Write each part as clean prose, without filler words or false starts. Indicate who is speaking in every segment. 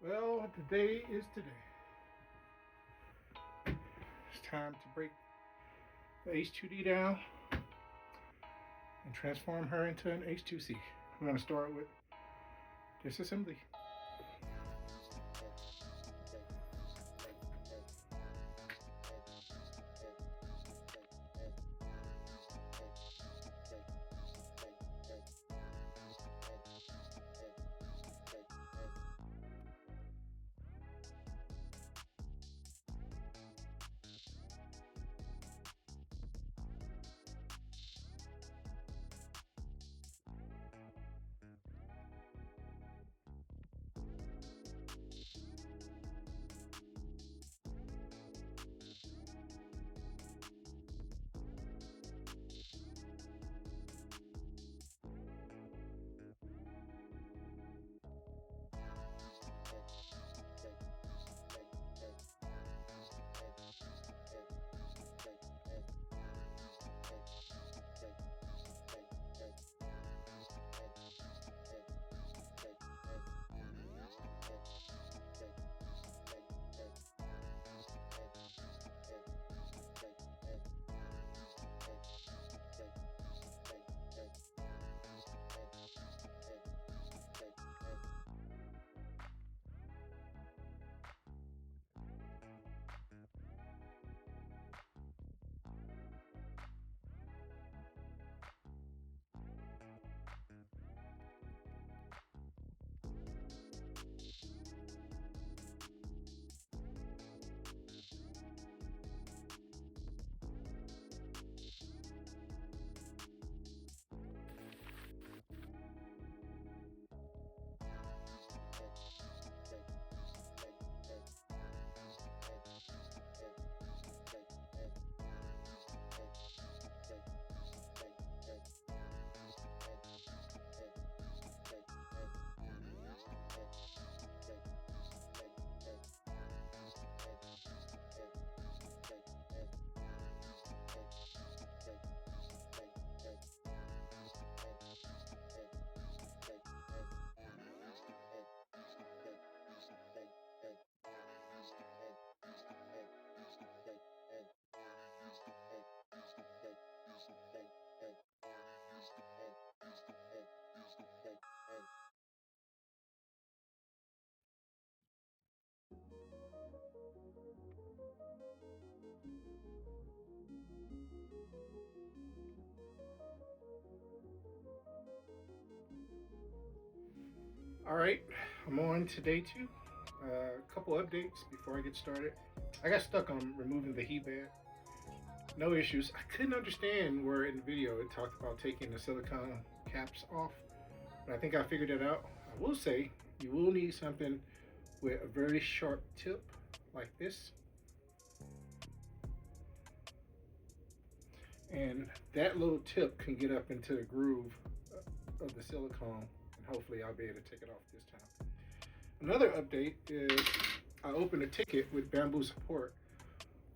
Speaker 1: Well, today is today. It's time to break the H2D down and transform her into an H2C. We're going to start with disassembly. All right, I'm on to day two. A couple updates before I get started. I got stuck on removing the heat bed. No issues. I couldn't understand where in the video it talked about taking the silicone caps off, but I think I figured it out. I will say you will need something with a very sharp tip like this. And that little tip can get up into the groove of the silicone, and hopefully I'll be able to take it off this time. Another update is I opened a ticket with Bamboo support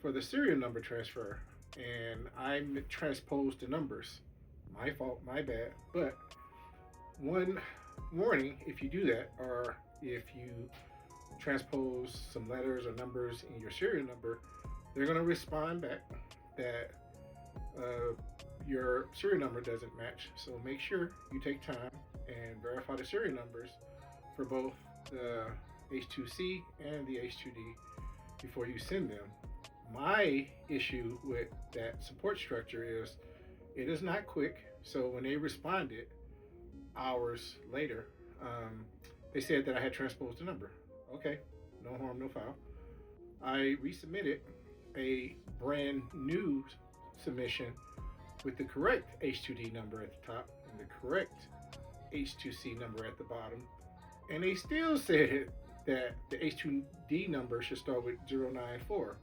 Speaker 1: for the serial number transfer, and I transposed the numbers. My fault, my bad. But one warning, if you do that, or if you transpose some letters or numbers in your serial number, they're going to respond back that your serial number doesn't match. So make sure you take time and verify the serial numbers for both the H2C and the H2D before you send them. My issue with that support structure is it is not quick. So when they responded hours later, they said that I had transposed the number. Okay, no harm, no foul. I resubmitted a brand new submission with the correct H2D number at the top and the correct H2C number at the bottom. And they still said that the H2D number should start with 094.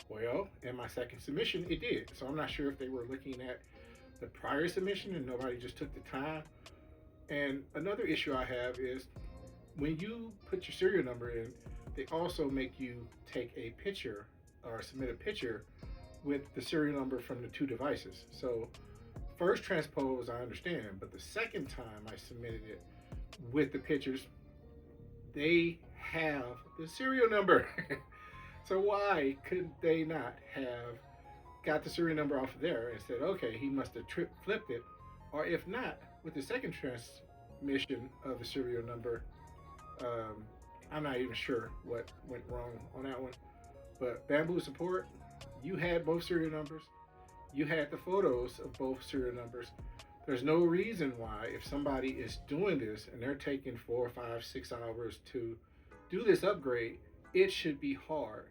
Speaker 1: Well, in my second submission, it did. So I'm not sure if they were looking at the prior submission and nobody just took the time. And another issue I have is when you put your serial number in, they also make you take a picture or submit a picture with the serial number from the two devices. So first transpose, I understand, but the second time I submitted it with the pictures, they have the serial number. So why could they not have got the serial number off of there and said, okay, he must have flipped it, or if not, with the second transmission of the serial number, um, I'm not even sure what went wrong on that one. But Bamboo support, you had both serial numbers, you had the photos of both serial numbers. There's no reason why, if somebody is doing this and they're taking 4, 5, 6 hours to do this upgrade, it should be hard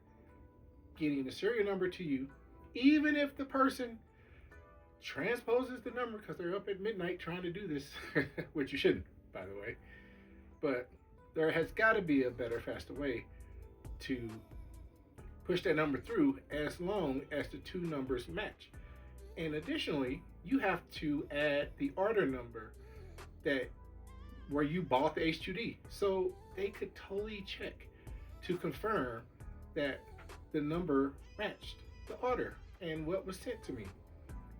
Speaker 1: getting the serial number to you, even if the person transposes the number because they're up at midnight trying to do this, which you shouldn't, by the way. But there has got to be a better, faster way to push that number through as long as the two numbers match. And additionally, you have to add the order number that where you bought the H2D, so they could totally check to confirm that the number matched the order and what was sent to me.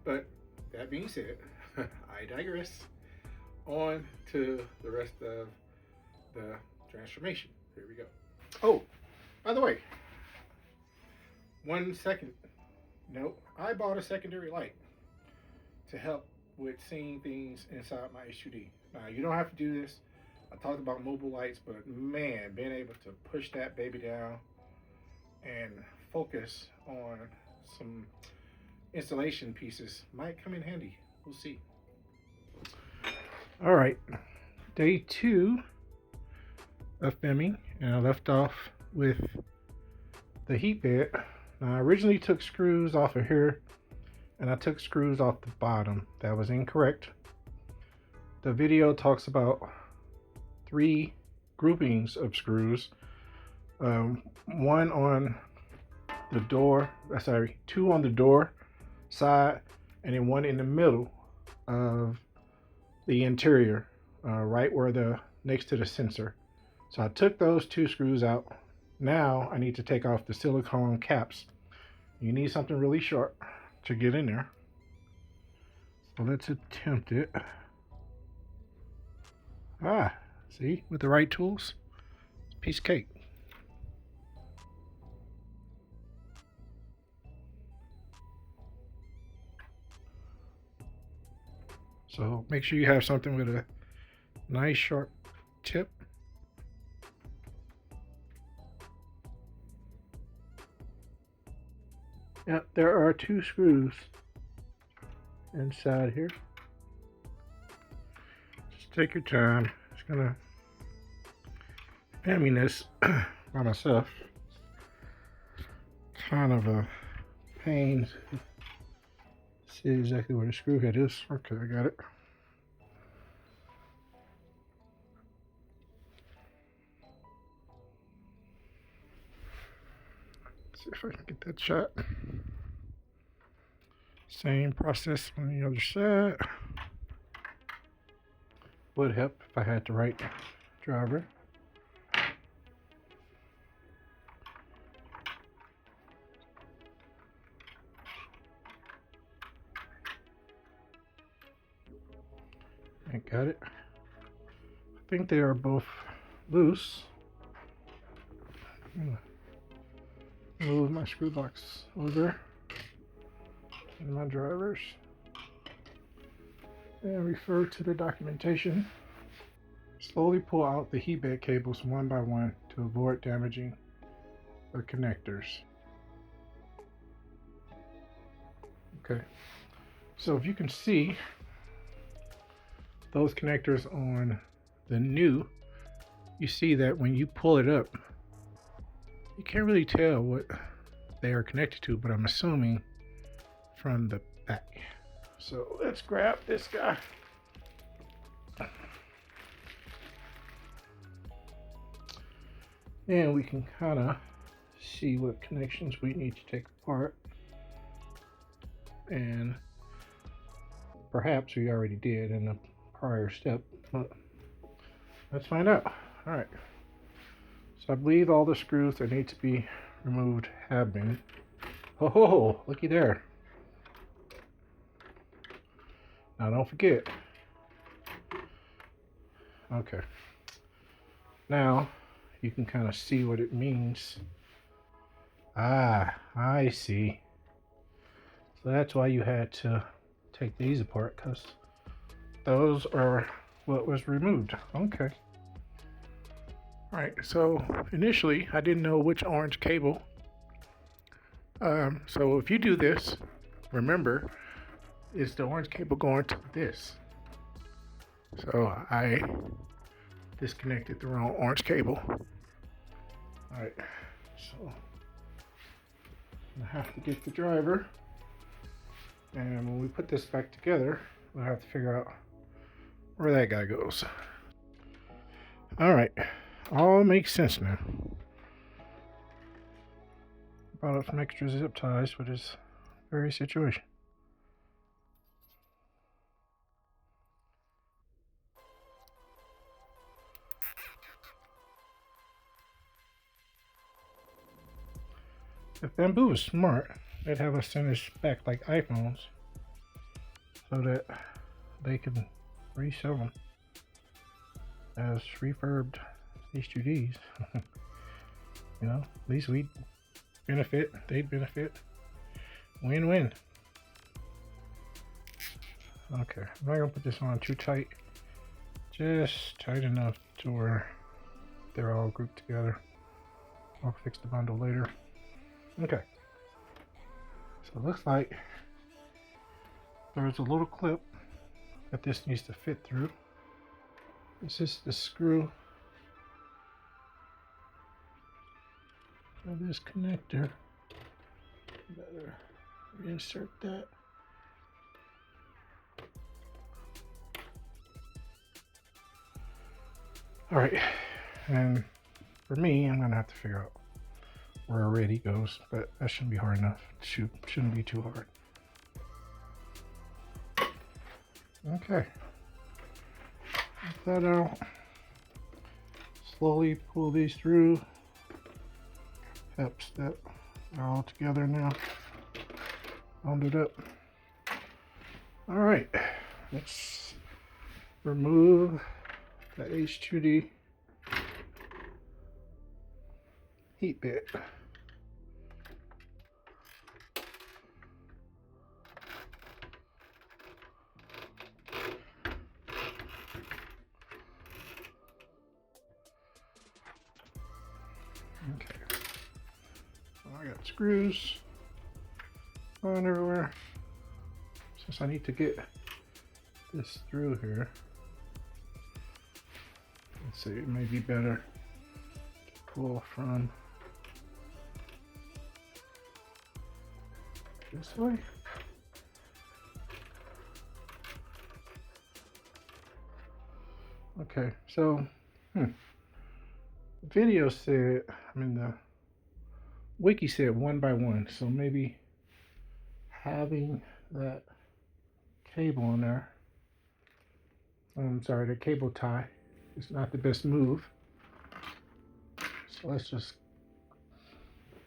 Speaker 1: But that being said, I digress. On to the rest of the transformation. Here we go. Oh, by the way, 1 second note, I bought a secondary light to help with seeing things inside my H2D. Now, you don't have to do this. I talked about mobile lights, but man, being able to push that baby down and focus on some installation pieces might come in handy. We'll see. All right, day 2 of filming, and I left off with the heat bed. Now, I originally took screws off of here, and I took screws off the bottom. That was incorrect. The video talks about 3 groupings of screws. One on the door, 2 on the door side, and then 1 in the middle of the interior, right where next to the sensor. So I took those 2 screws out. Now I need to take off the silicone caps. You need something really sharp to get in there. So let's attempt it. See, with the right tools, it's a piece of cake. So make sure you have something with a nice sharp tip. Now, there are 2 screws inside here. Just take your time. Just gonna filming this by myself. Kind of a pain. See exactly where the screw head is. Okay, I got it. See if I can get that shot. Same process on the other side. Would help if I had the right driver. I got it. I think they are both loose. Move my screw box over and my drivers and refer to the documentation. Slowly pull out the heat bed cables one by one to avoid damaging the connectors. Okay, so if you can see those connectors on the new, you see that when you pull it up, you can't really tell what they are connected to, but I'm assuming from the back. So let's grab this guy. And we can kind of see what connections we need to take apart. And perhaps we already did in the prior step, but let's find out. All right. So I believe all the screws that need to be removed have been. Oh, looky there. Now don't forget. Okay. Now you can kind of see what it means. Ah, I see. So that's why you had to take these apart, because those are what was removed. Okay. Alright, so initially I didn't know which orange cable. So if you do this, remember, it's the orange cable going to this. So I disconnected the wrong orange cable. Alright, so I have to get the driver. And when we put this back together, we'll have to figure out where that guy goes. Alright, all makes sense now. Brought up some extra zip ties for this very situation. If Bamboo was smart, they'd have us send this back like iPhones so that they can resell them as refurbed H2Ds. You know, at least we'd benefit, they'd benefit. Win-win. Okay, I'm not gonna put this on too tight. Just tight enough to where they're all grouped together. I'll fix the bundle later. Okay. So it looks like there's a little clip that this needs to fit through. This is the screw for this connector. Better reinsert that. All right, and for me, I'm gonna have to figure out where a ready goes, but that shouldn't be hard enough. Shouldn't be too hard. Okay. Get that out. Slowly pull these through. Hiccups that are all together now. Bundled up. All right. Let's remove the H2D heat bit. Okay. So I got screws going everywhere. Since I need to get this through here, let's see, it may be better to pull from this way. Okay, so the video said, the wiki said 1 by 1, so maybe having that cable on there, the cable tie is not the best move. So let's just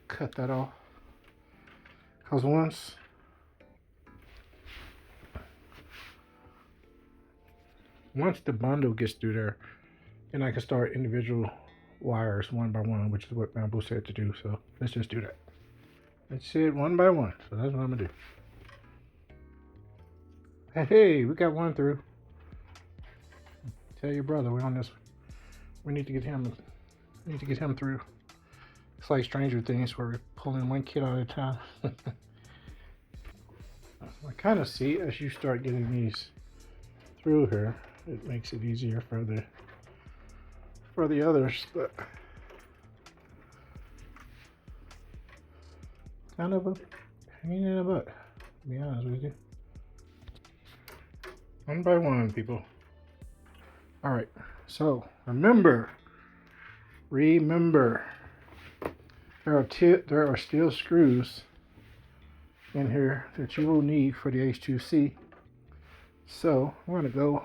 Speaker 1: cut that off. Because once the bundle gets through there, then I can start individual wires 1 by 1, which is what Bamboo said to do. So let's just do that. It said 1 by 1, so that's what I'm gonna do. Hey, we got one through. Tell your brother we're on this. We need to get him. We need to get him through. It's like Stranger Things, where we're pulling one kid at a time. I kind of see as you start getting these through here, it makes it easier for the others, but kind of a pain in the butt, to be honest with you. 1 by 1, people. All right, so remember, there are still screws in here that you will need for the H2C. So I'm gonna go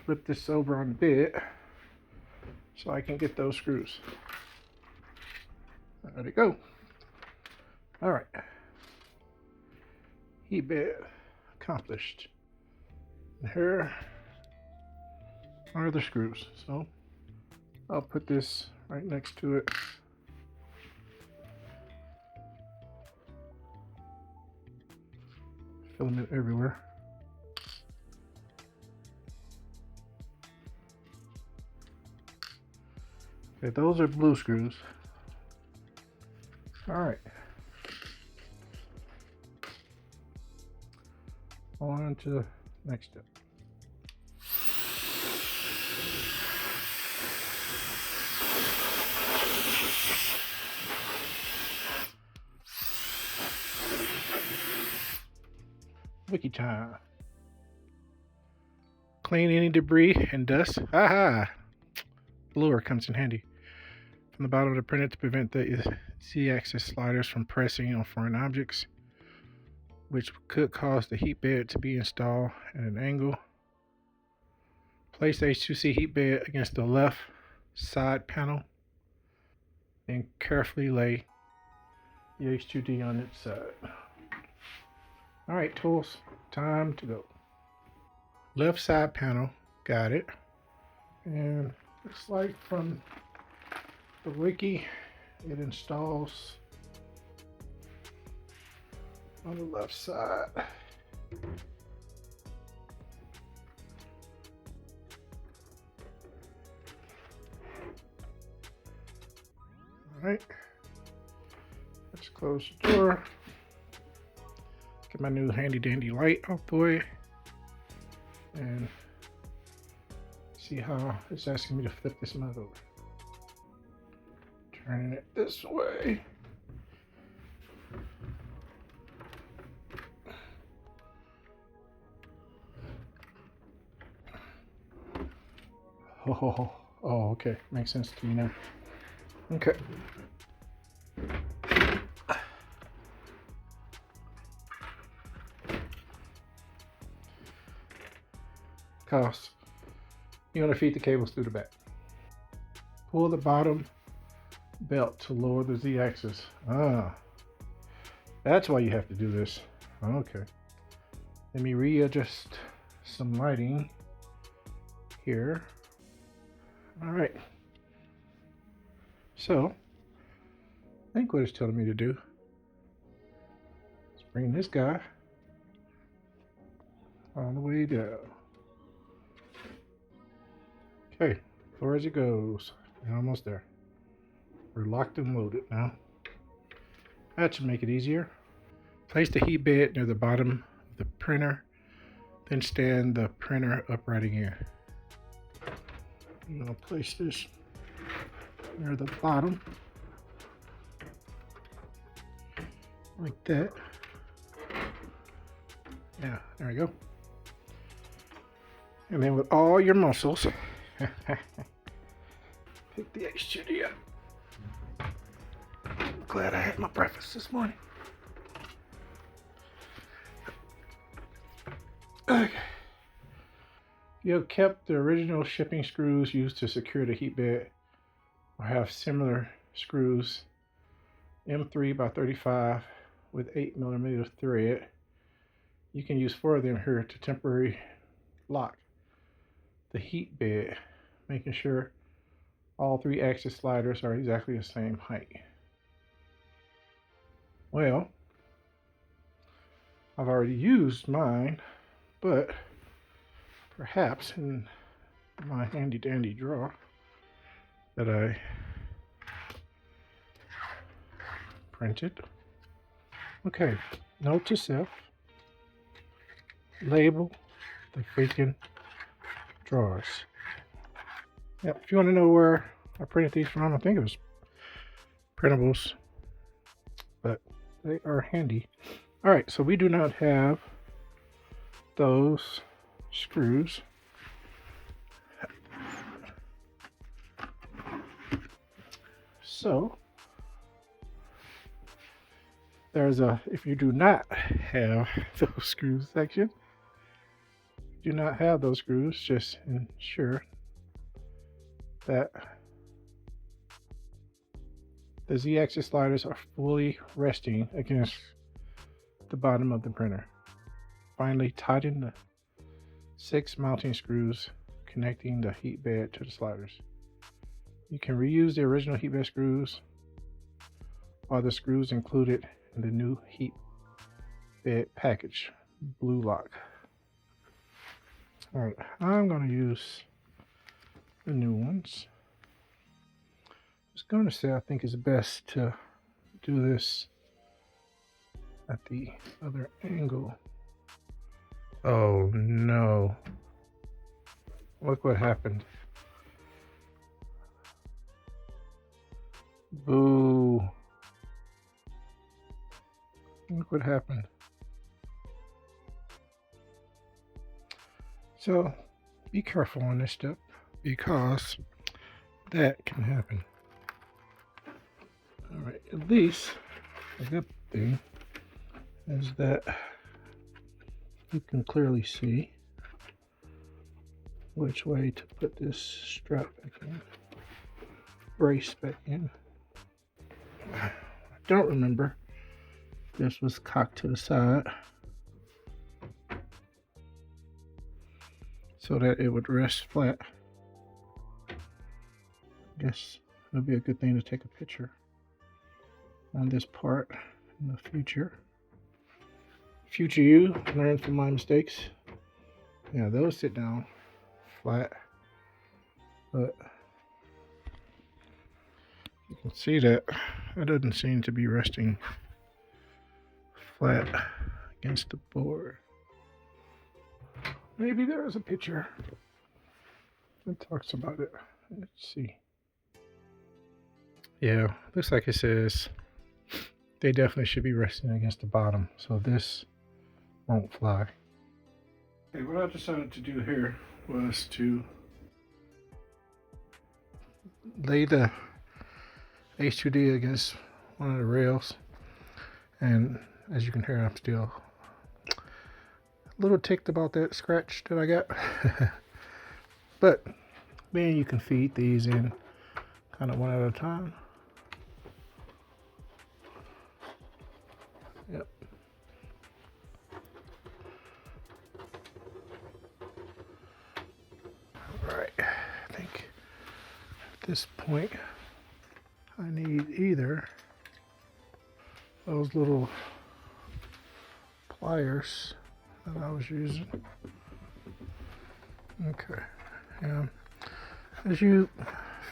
Speaker 1: flip this over on the bed so I can get those screws. There they go. All right, heat bed accomplished. And here are the screws. So I'll put this right next to it. Filament everywhere. Okay, those are blue screws. All right. On to the next step. Wiki time. Clean any debris and dust. Aha! Blower comes in handy. From the bottom of the printer to prevent the Z-axis sliders from pressing on foreign objects, which could cause the heat bed to be installed at an angle. Place the H2C heat bed against the left side panel and carefully lay the H2D on its side. Alright, tools, time to go. Left side panel, got it. And looks like from the wiki, it installs on the left side. Alright, let's close the door. Get my new handy dandy light out the way. And see how it's asking me to flip this mug over. Turning it this way. Oh, okay. Makes sense to me now. Okay. Cause you want to feed the cables through the back. Pull the bottom belt to lower the Z-axis. Ah, that's why you have to do this. Okay. Let me readjust some lighting here. All right. So, I think what it's telling me to do is bring this guy all the way down. Okay, forward as it goes. We're almost there. We're locked and loaded now. That should make it easier. Place the heat bed near the bottom of the printer, then stand the printer upright again. I'm gonna place this near the bottom, like that. Yeah, there we go. And then with all your muscles, pick the H2D up. I'm glad I had my breakfast this morning. Okay. You have kept the original shipping screws used to secure the heat bed, or have similar screws, M3 by 35 with 8mm thread. You can use 4 of them here to temporarily lock the heat bed, making sure all 3 axis sliders are exactly the same height. Well, I've already used mine, but perhaps in my handy dandy drawer that I printed. Okay, note to self, label the freaking drawers. Yep, if you want to know where I printed these from, I think it was Printables, but they are handy. All right, so we do not have those screws. So there's a, if you do not have those screws section, do not have those screws, just ensure that the Z-axis sliders are fully resting against the bottom of the printer. Finally, tighten the 6 mounting screws connecting the heat bed to the sliders. You can reuse the original heat bed screws or the screws included in the new heat bed package, blue lock. All right, I'm going to use the new ones. I was going to say I think it's best to do this at the other angle. Oh no. Look what happened. Boo. Look what happened. So be careful on this step because that can happen. All right, at least a good thing is that you can clearly see which way to put this strap back in, brace back in. I don't remember if this was cocked to the side so that it would rest flat. I guess it would be a good thing to take a picture on this part in the future. Future you, learn from my mistakes. Yeah, those sit down flat, but you can see that it doesn't seem to be resting flat against the board. Maybe there is a picture that talks about it. Let's see. Yeah, looks like it says they definitely should be resting against the bottom, so this won't fly. Okay, what I decided to do here was to lay the H2D against one of the rails, and as you can hear, I'm still a little ticked about that scratch that I got. But then you can feed these in kind of one at a time. Yep. All right, I think at this point I need either those little pliers that I was using. Okay, yeah. As you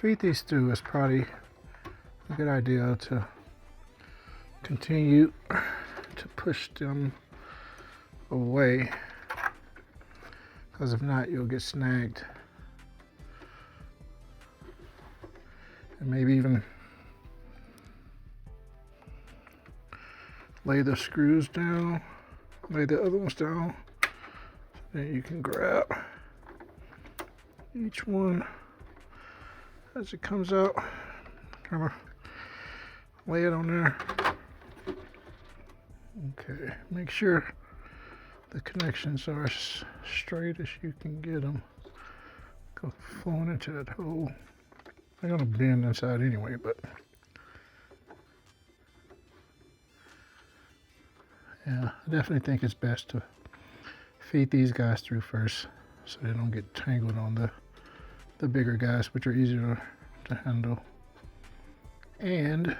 Speaker 1: feed these through, it's probably a good idea to continue to push them away, because if not, you'll get snagged. And maybe even lay the screws down, lay the other ones down, so then you can grab each one as it comes out, kind of lay it on there. Okay, make sure the connections are as straight as you can get them. Go flowing into that hole. They're gonna bend inside anyway, but yeah, I definitely think it's best to feed these guys through first so they don't get tangled on the bigger guys, which are easier to handle. And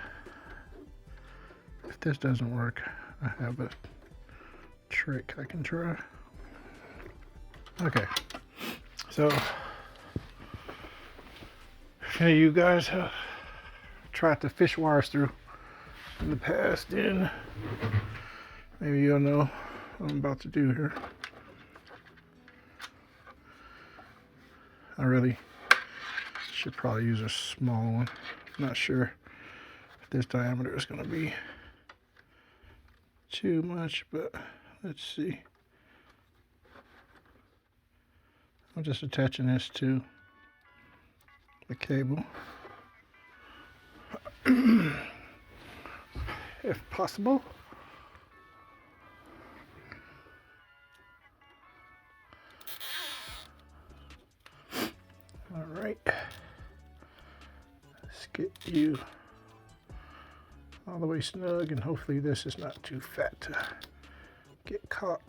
Speaker 1: if this doesn't work, I have a trick I can try. Okay, so if any of you guys have tried to fish wires through in the past, then maybe you'll know what I'm about to do here. I really should probably use a small one. Not sure if this diameter is going to be too much, but let's see. I'm just attaching this to the cable, if possible. All right, let's get you all the way snug, and hopefully this is not too fat to get caught.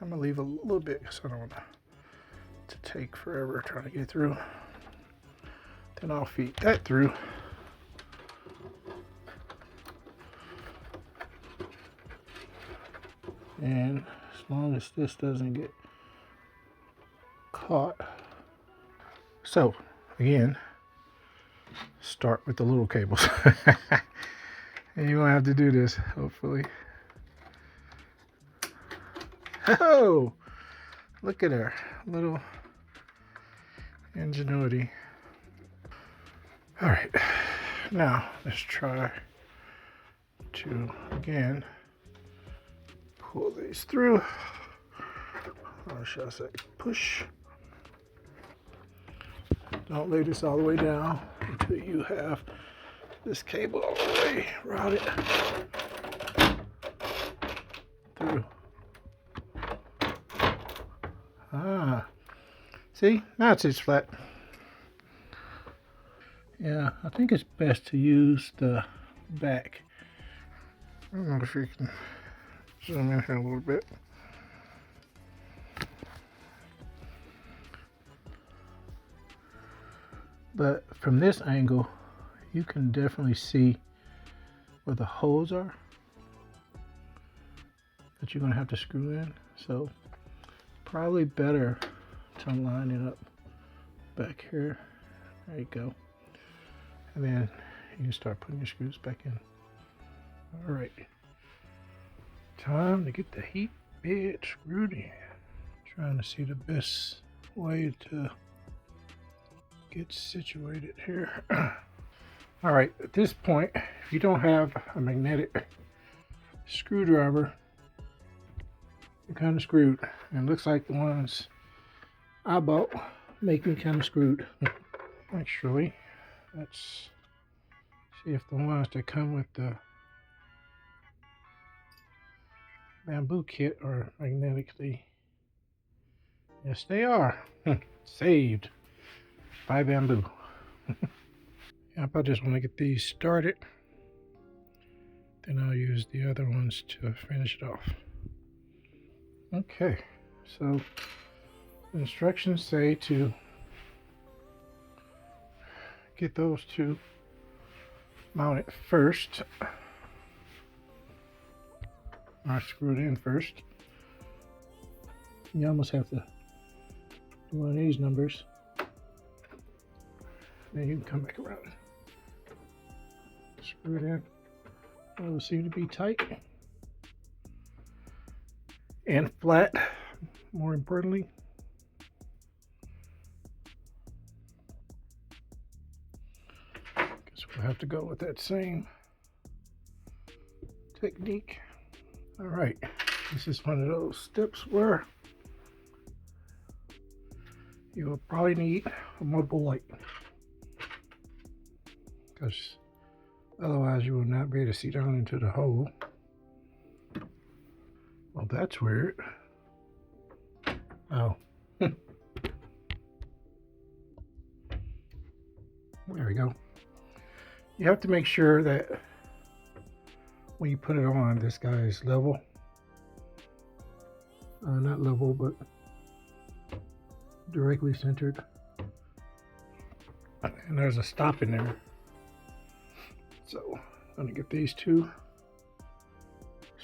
Speaker 1: I'm gonna leave a little bit because I don't want to take forever trying to get through Then I'll feed that through. And as long as this doesn't get caught. So again, start with the little cables. And you won't have to do this, hopefully. Oh, look at her little ingenuity. All right, now let's try to again pull these through. Or shall I say push. Don't lay this all the way down until you have this cable all the way routed through. Ah, see, now it sits flat. Yeah, I think it's best to use the back. I don't know if you can zoom in here a little bit. But from this angle, you can definitely see where the holes are that you're going to have to screw in. So probably better to line it up back here. There you go. And then you can start putting your screws back in. All right. Time to get the heat bit screwed in. Trying to see the best way to get situated here. All right, at this point, if you don't have a magnetic screwdriver, you're kind of screwed. And it looks like the ones I bought make me kind of screwed. Actually, let's see if the ones that come with the bamboo kit are magnetically. Yes, they are. Saved by bamboo. Yep, I just want to get these started. Then I'll use the other ones to finish it off. Okay, so the instructions say to get those two mounted first. Or screwed in first. You almost have to do one of these numbers. Then you can come back around. Screw it in. Those seem to be tight and flat, more importantly. Guess we'll have to go with that same technique. All right, this is one of those steps where you will probably need a mobile light, because otherwise you will not be able to see down into the hole. Well, that's weird. Oh. There we go. You have to make sure that when you put it on, this guy is level. Not level, but directly centered. And there's a stop in there. So I'm gonna get these two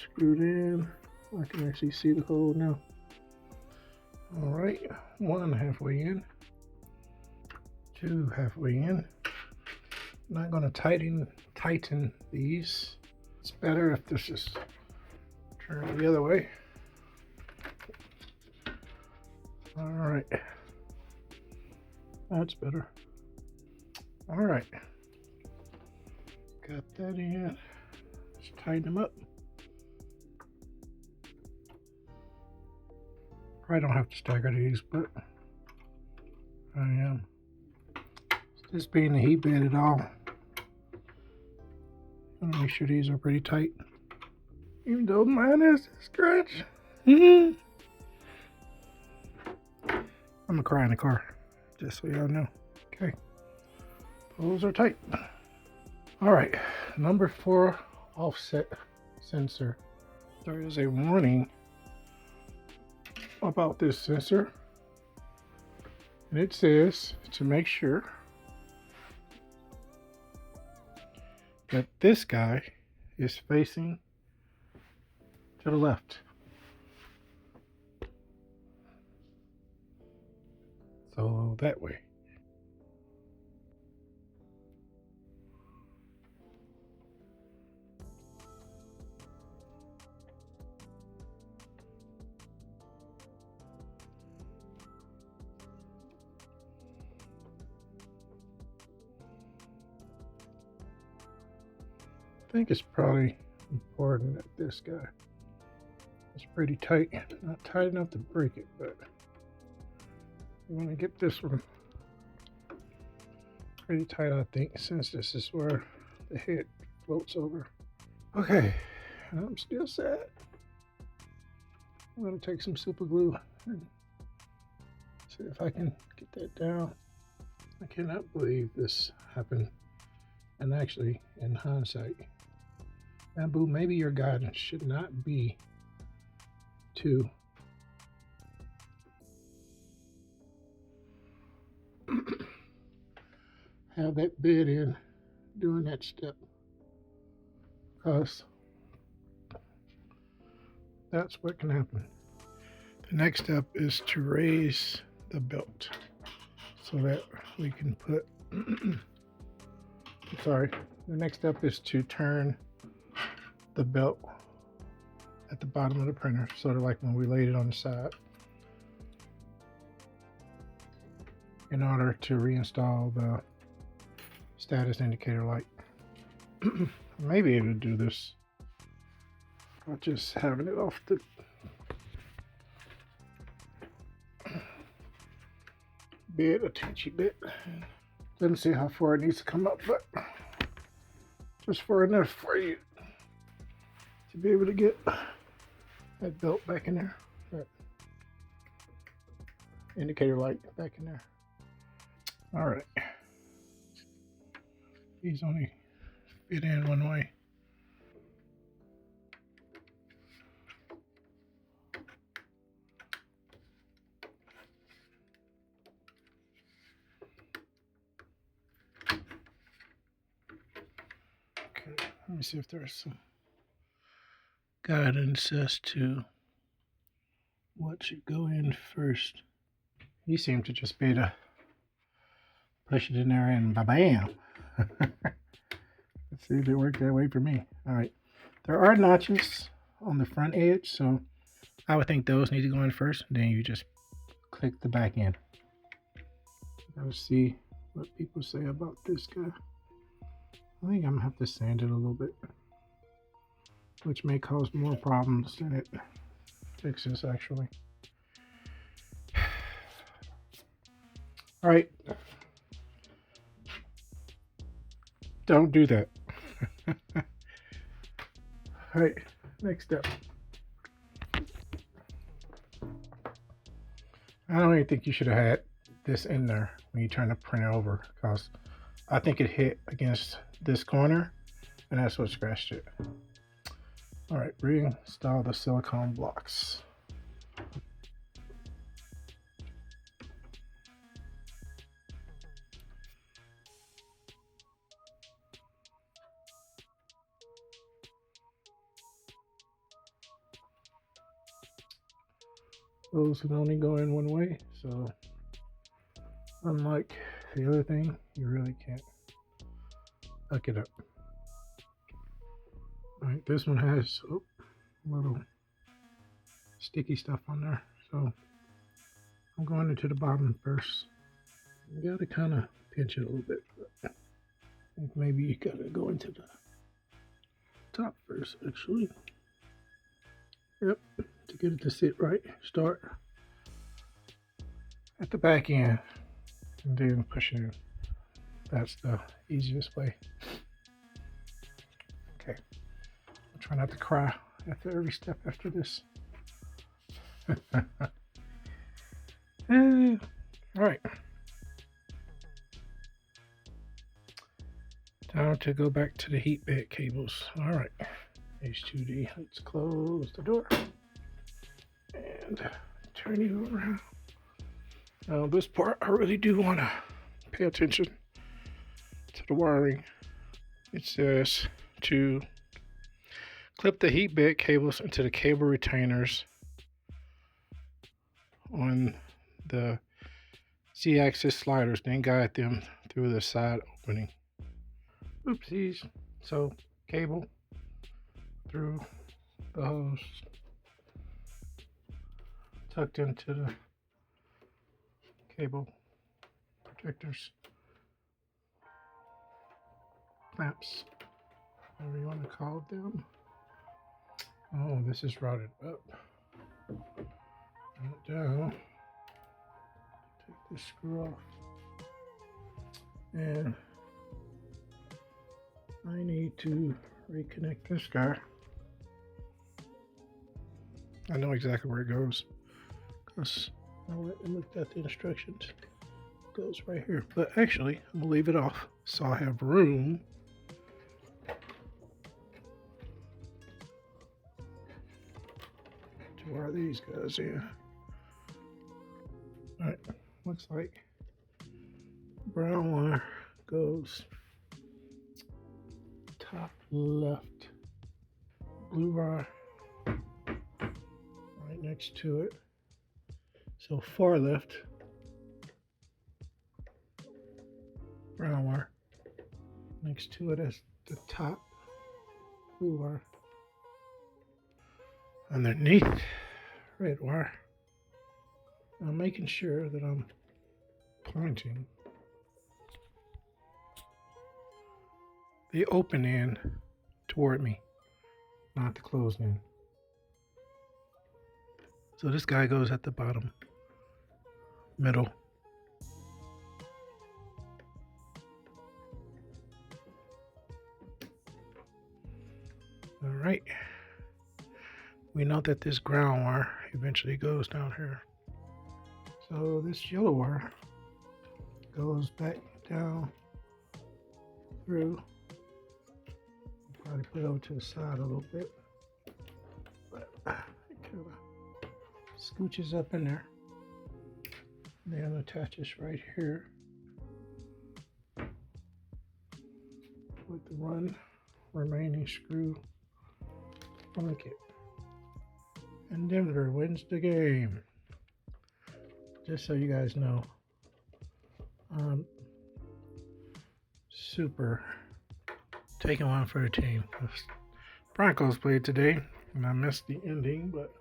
Speaker 1: screwed in. I can actually see the hole now. All right, one halfway in, two halfway in. I'm not gonna tighten these. It's better if this is turned the other way. All right, that's better. All right, got that in. Let's tighten them up. Probably don't have to stagger these, but I am. This being the heat bed at all, I'm gonna make sure these are pretty tight. Even though mine is a scratch. I'm gonna cry in the car, just so y'all know. Okay, those are tight. All right, number 4 offset sensor. There is a warning about this sensor, and it says to make sure But this guy is facing to the left. So that way. I think it's probably important that this guy is pretty tight. Not tight enough to break it, but you want to get this one pretty tight, I think, since this is where the head floats over. Okay, I'm still sad. I'm going to take some super glue and see if I can get that down. I cannot believe this happened. And actually, in hindsight, Bamboo, maybe your guidance should not be to have that bed in doing that step, because that's what can happen. The next step is to raise the belt so that we can put sorry, the next step is to turn the belt at the bottom of the printer, sort of like when we laid it on the side, in order to reinstall the status indicator light. I may be able to do this by just having it off the bed a teensy bit. Doesn't see how far it needs to come up, but just far enough for you to be able to get that belt back in there, that indicator light back in there. All right, these only fit in one way. Okay, let me see if there's some guidance as to what should go in first. You seem to just be to push it in there and ba-bam. Let's see if it worked that way for me. All right, there are notches on the front edge, so I would think those need to go in first. Then you just click the back end. Let's see what people say about this guy. I think I'm gonna have to sand it a little bit, which may cause more problems than it fixes, actually. All right, don't do that. All right, next step. I don't even think you should have had this in there when you turn the printer over, because I think it hit against this corner and that's what scratched it. All right, reinstall the silicone blocks. Those can only go in one way, so unlike the other thing, you really can't hook it up. All right, this one has a little sticky stuff on there, so I'm going into the bottom first. You gotta kind of pinch it a little bit, but I think maybe you gotta go into the top first, actually. Yep, to get it to sit right, start at the back end and then push it in. That's the easiest way. Okay, I'll try not to cry after every step after this. All right, time to go back to the heat bed cables. All right, H2D, let's close the door and turn you around. Now this part, I really do want to pay attention to the wiring it says to clip the heat bed cables into the cable retainers on the Z-axis sliders, then guide them through the side opening. Oopsies. So cable through the hose, tucked into the cable protectors, clamps, whatever you want to call them. Oh, this is routed up. Right down. Take this screw off. And I need to reconnect this guy. I know exactly where it goes because I went and looked at the instructions. It goes right here. But actually, I'm going to leave it off so I have room to wire these guys in. Alright, looks like brown wire goes top left, blue wire right next to it. So far left, brown wire. Next to it is the top, blue wire. Underneath, red wire. I'm making sure that I'm pointing the open end toward me, not the closed end. So this guy goes at the bottom, middle. All right. We know that this ground wire eventually goes down here. So this yellow wire goes back down through. Probably put it over to the side a little bit, but it kind of scooches up in there. Then attaches right here with the one remaining screw blanket. And Denver wins the game. Just so you guys know, super taking one for the team. Broncos played today, and I missed the ending, but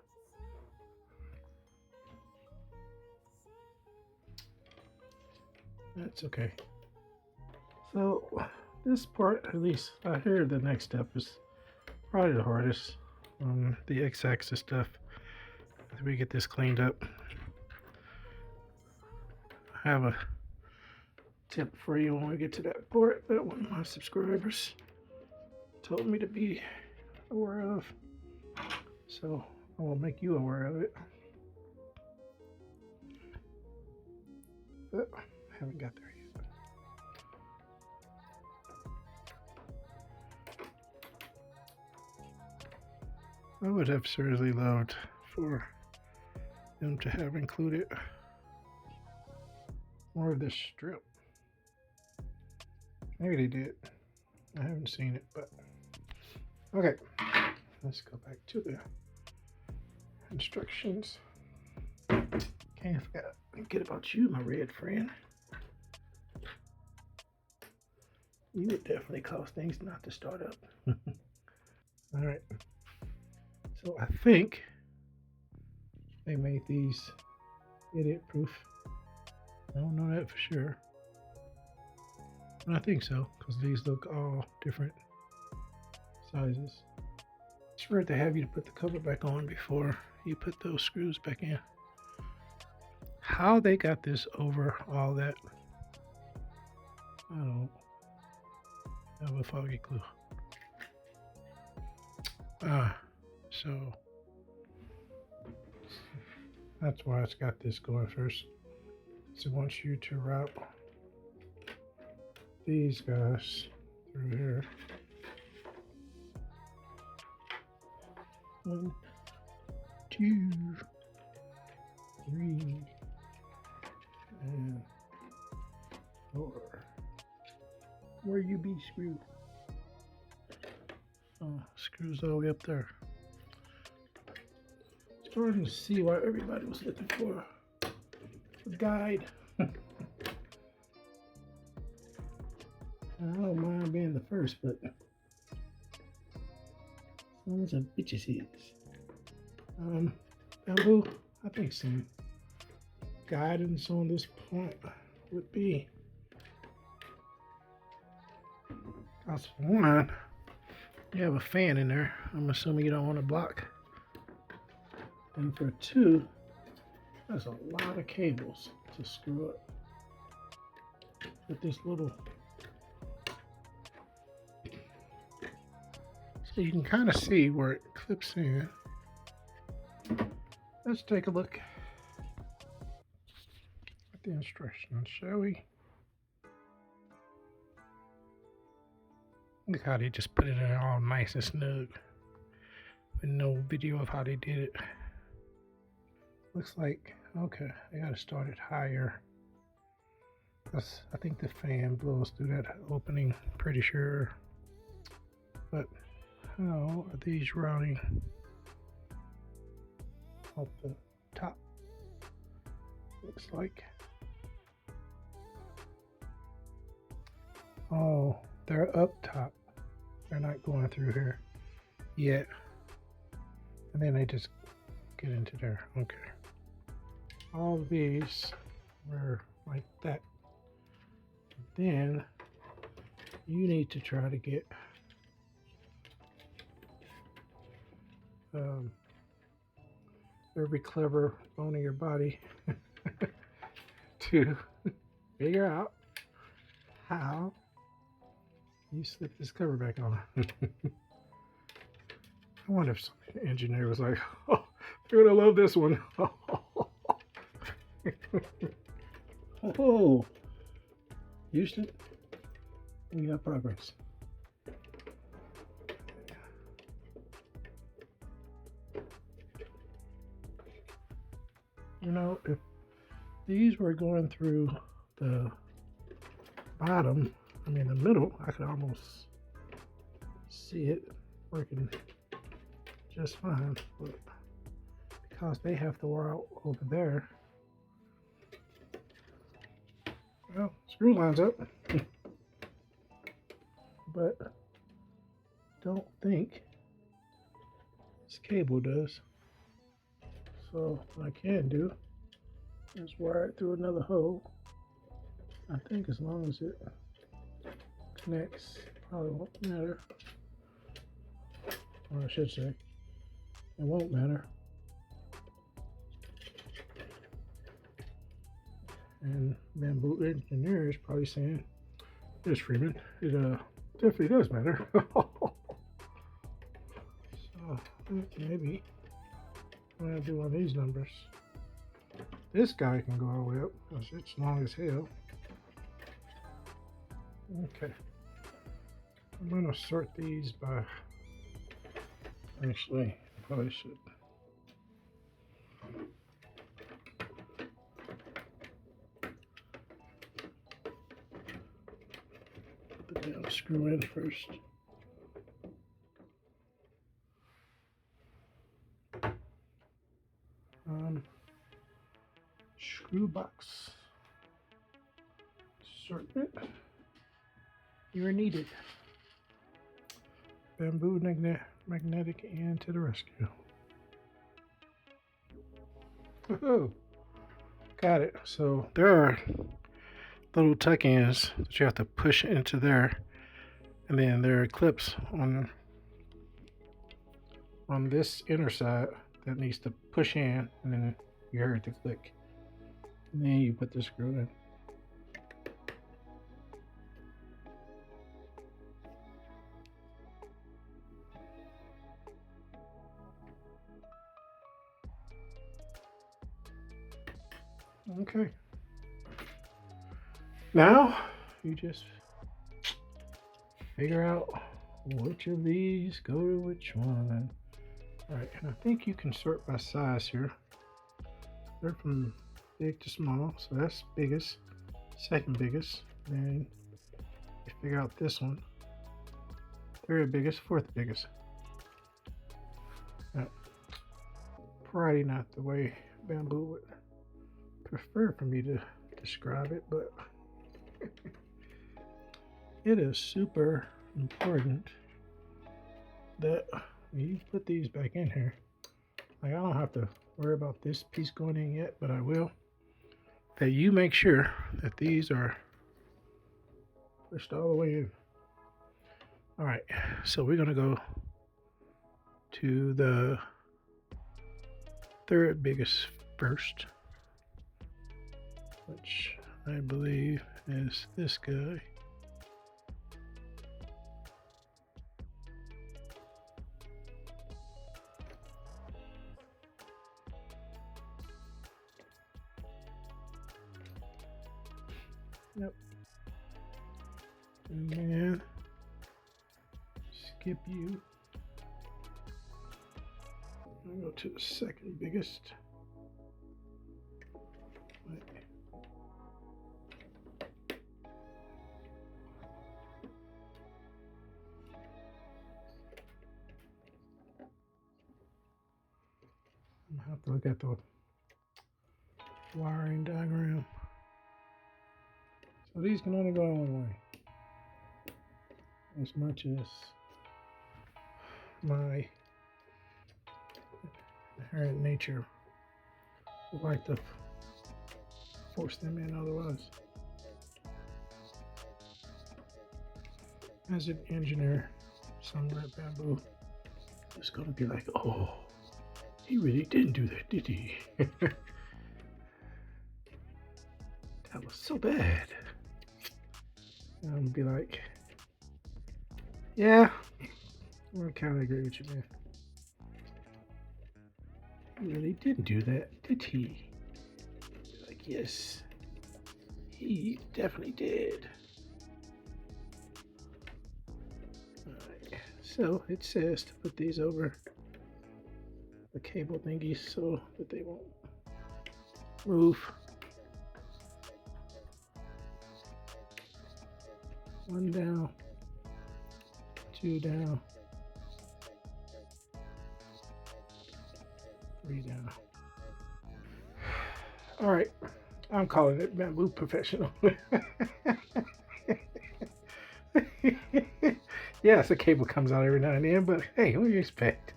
Speaker 1: that's okay. So this part, at least I hear the next step is probably the hardest. The X-axis stuff. After we get this cleaned up, I have a tip for you when we get to that part that one of my subscribers told me to be aware of. So I will make you aware of it. But I haven't got there yet. I would have seriously loved for them to have included more of this strip. Maybe they did. I haven't seen it, but okay. Let's go back to the instructions. Can't forget about you, my red friend. You would definitely cause things not to start up. All right. So I think they made these idiot proof. I don't know that for sure. But I think so, because these look all different sizes. It's weird to have you to put the cover back on before you put those screws back in. How they got this over all that, I don't have a foggy clue. So that's why it's got this going first. So it wants you to wrap these guys through here. 1, 2, 3, and 4. Where you be screwed? Oh, screws all the way up there. Starting to see why everybody was looking for a guide. I don't mind being the first, but sons of bitches is. Bamboo, I think some guidance on this point would be, that's one, you have a fan in there. I'm assuming you don't want to block. And for two, that's a lot of cables to screw up with this little. So you can kind of see where it clips in. Let's take a look at the instructions, shall we? Look how they just put it in all nice and snug. With no video of how they did it. Looks like, okay, I gotta start it higher. I think the fan blows through that opening, pretty sure. But how are these routing off the top? Looks like. Oh, they're up top. They're not going through here yet. And then they just get into there. Okay. All of these were like that. Then you need to try to get every clever bone in your body to figure out how you slip this cover back on. I wonder if some engineer was like, oh, you're gonna love this one. Oh, Houston, we got progress. You know, if these were going through the bottom, I mean the middle, I could almost see it working just fine, but because they have to wear out over there, well, screw lines up, but don't think this cable does. So what I can do is wire it through another hole. I think as long as it connects, probably won't matter. Or I should say, it won't matter. And Bamboo engineer is probably saying, "Yes, Freeman, it definitely does matter." So maybe I'm gonna do one of these numbers. This guy can go all the way up because it's long as hell. Okay, I'm gonna sort these by. Actually, I probably should. Put the damn screw in first. Screw box. Assortment. You are needed. Bamboo magnetic end to the rescue. Woohoo! Got it. So there are little tuck ends that you have to push into there, and then there are clips on this inner side that needs to push in, and then you hear it to click, and then you put the screw in. Okay. Now you just figure out which of these go to which one. All right, and I think you can sort by size here. They're from big to small, so that's biggest, second biggest. Then you figure out this one. third biggest, fourth biggest. Probably not the way Bamboo would prefer for me to describe it, but it is super important that when you put these back in here, like I don't have to worry about this piece going in yet, but I will, that you make sure that these are pushed all the way in. All right, so we're gonna go to the third biggest first, which I believe is this guy. Yep. And then skip you. I'll go to the second biggest. I have to look at the wiring diagram. So these can only go one way. As much as my inherent nature would like to force them in otherwise. As an engineer somewhere at Bamboo, it's gonna be like, oh, he really didn't do that, did he? That was so bad. And I'm gonna be like, yeah, I kind of agree with you, man. He really didn't do that, did he? Like, yes, he definitely did. Alright, so it says to put these over the cable thingies so that they won't move. One down, two down, three down. All right, I'm calling it Bamboo Professional. Yes, the cable comes out every now and then, but hey, what do you expect?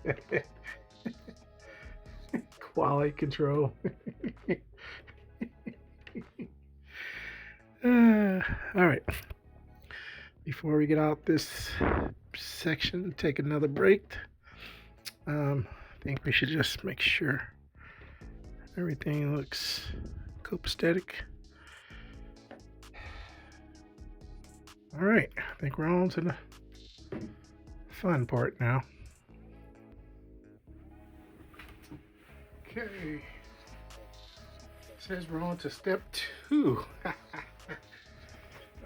Speaker 1: Quality control. All right. Before we get out this section, take another break. I think we should just make sure everything looks copacetic. All right, I think we're on to the fun part now. Okay, it says we're on to step 2.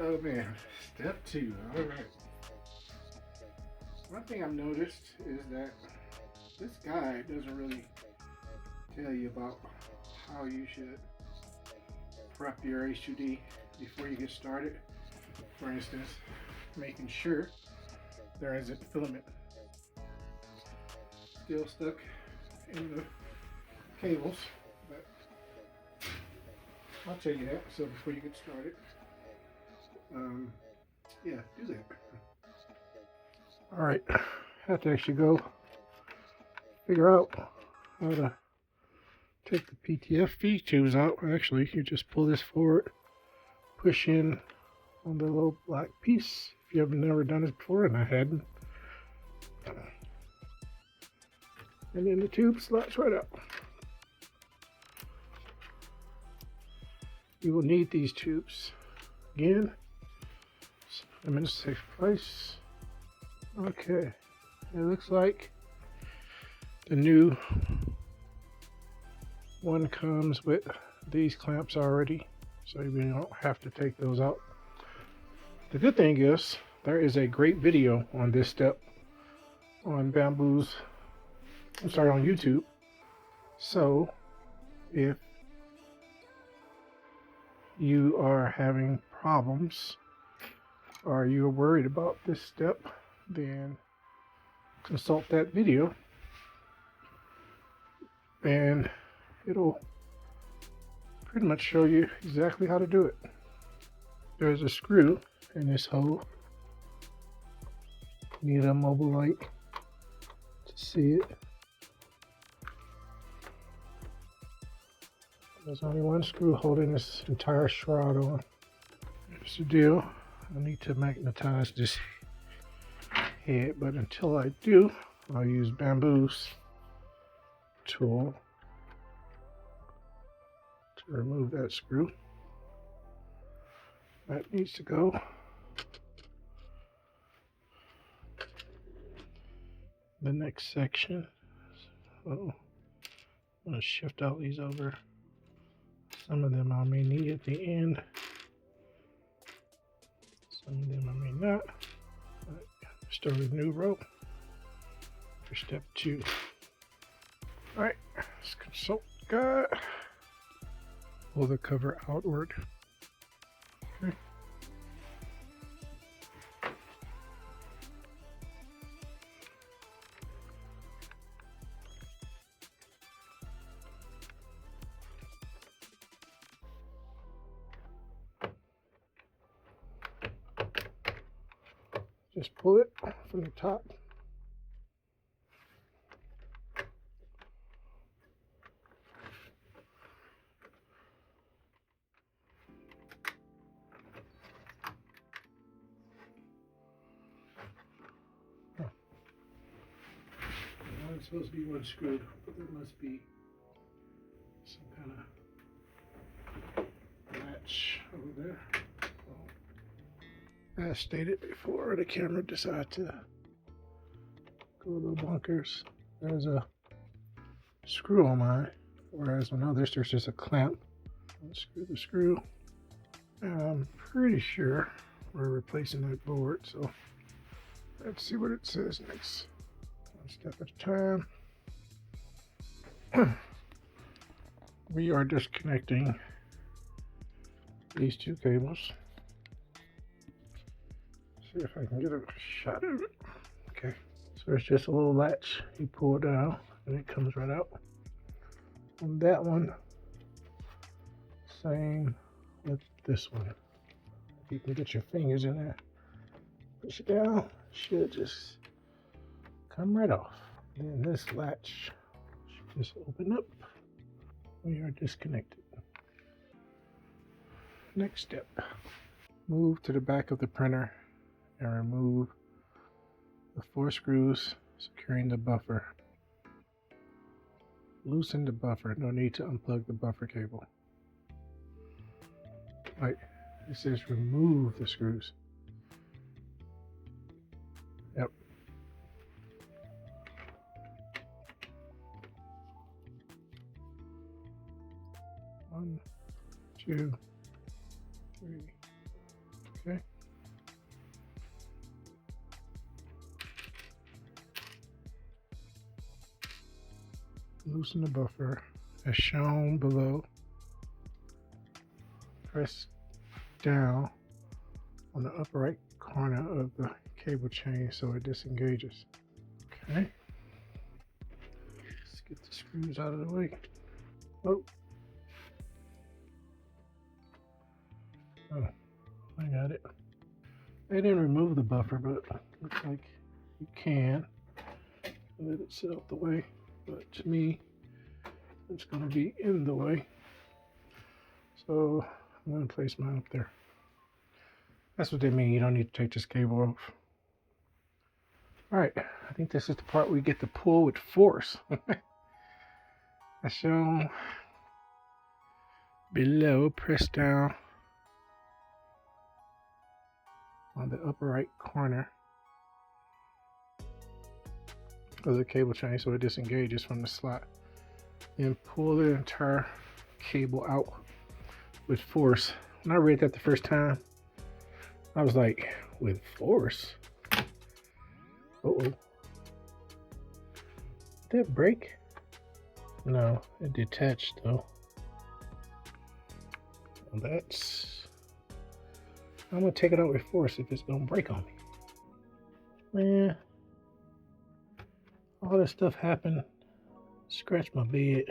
Speaker 1: Oh man, step 2. All right. One thing I've noticed is that this guide doesn't really tell you about how you should prep your H2D before you get started. For instance, making sure there isn't filament still stuck in the cables. But I'll tell you that. So before you get started, yeah, do that. All right, I have to actually go figure out how to take the PTF feed tubes out. Actually, you just pull this forward, push in on the little black piece. If you have never done this before, and I hadn't, and then the tube slides right out. You will need these tubes again. I'm in a safe place. Okay, it looks like the new one comes with these clamps already, so you don't have to take those out. The good thing is there is a great video on this step on on YouTube. So if you are having problems or you're worried about this step, then consult that video and it'll pretty much show you exactly how to do it. There's a screw in this hole. Need a mobile light to see it. There's only one screw holding this entire shroud on. Here's the deal. I need to magnetize this head, but until I do, I'll use bamboo's tool to remove that screw. That needs to go. The next section. So I'm going to shift out these over. Some of them I may need at the end. Some of them I may not. Start a new row for step 2. Alright, let's consult guide. Pull the cover outward. Okay. Just pull it from the top. It's supposed to be one screw, but there must be some kind of latch over there. As stated before, the camera decided to go a little bonkers. There's a screw on mine, whereas on others there's just a clamp. Unscrew the screw. And I'm pretty sure we're replacing that board, so let's see what it says next. One step at a time. We are disconnecting these two cables. See if I can get a shot of it. Okay, so it's just a little latch you pull down and it comes right out. And that one, same with this one. If you can get your fingers in there, push it down, should just come right off. Then this latch should just open up. We are disconnected. Next step, move to the back of the printer and remove the 4 screws securing the buffer. Loosen the buffer. No need to unplug the buffer cable. Right, it says remove the screws. Yep. One, 2, 3. Okay. Loosen the buffer as shown below. Press down on the upper right corner of the cable chain so it disengages. Okay. Let's get the screws out of the way. Oh, I got it. They didn't remove the buffer, but looks like you can let it sit out the way. But to me, it's going to be in the way. So I'm going to place mine up there. That's what they mean. You don't need to take this cable off. All right. I think this is the part where you get to pull with force. As shown below, press down on the upper right corner of the cable chain so it disengages from the slot. Then pull the entire cable out with force. When I read that the first time, I was like, with force? Uh-oh. Did that break? No, it detached though. Well, I'm gonna take it out with force if it's gonna break on me. Man, all this stuff happened. Scratch my bed.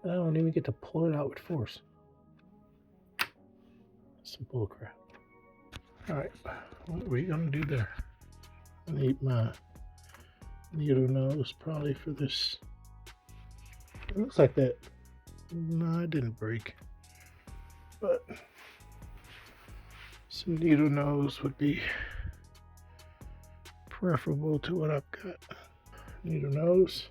Speaker 1: And I don't even get to pull it out with force. Some bull crap. Alright, what are we gonna do there? I need my needle nose probably for this. It looks like that. No, it didn't break. But some needle nose would be preferable to what I've got. Needle nose.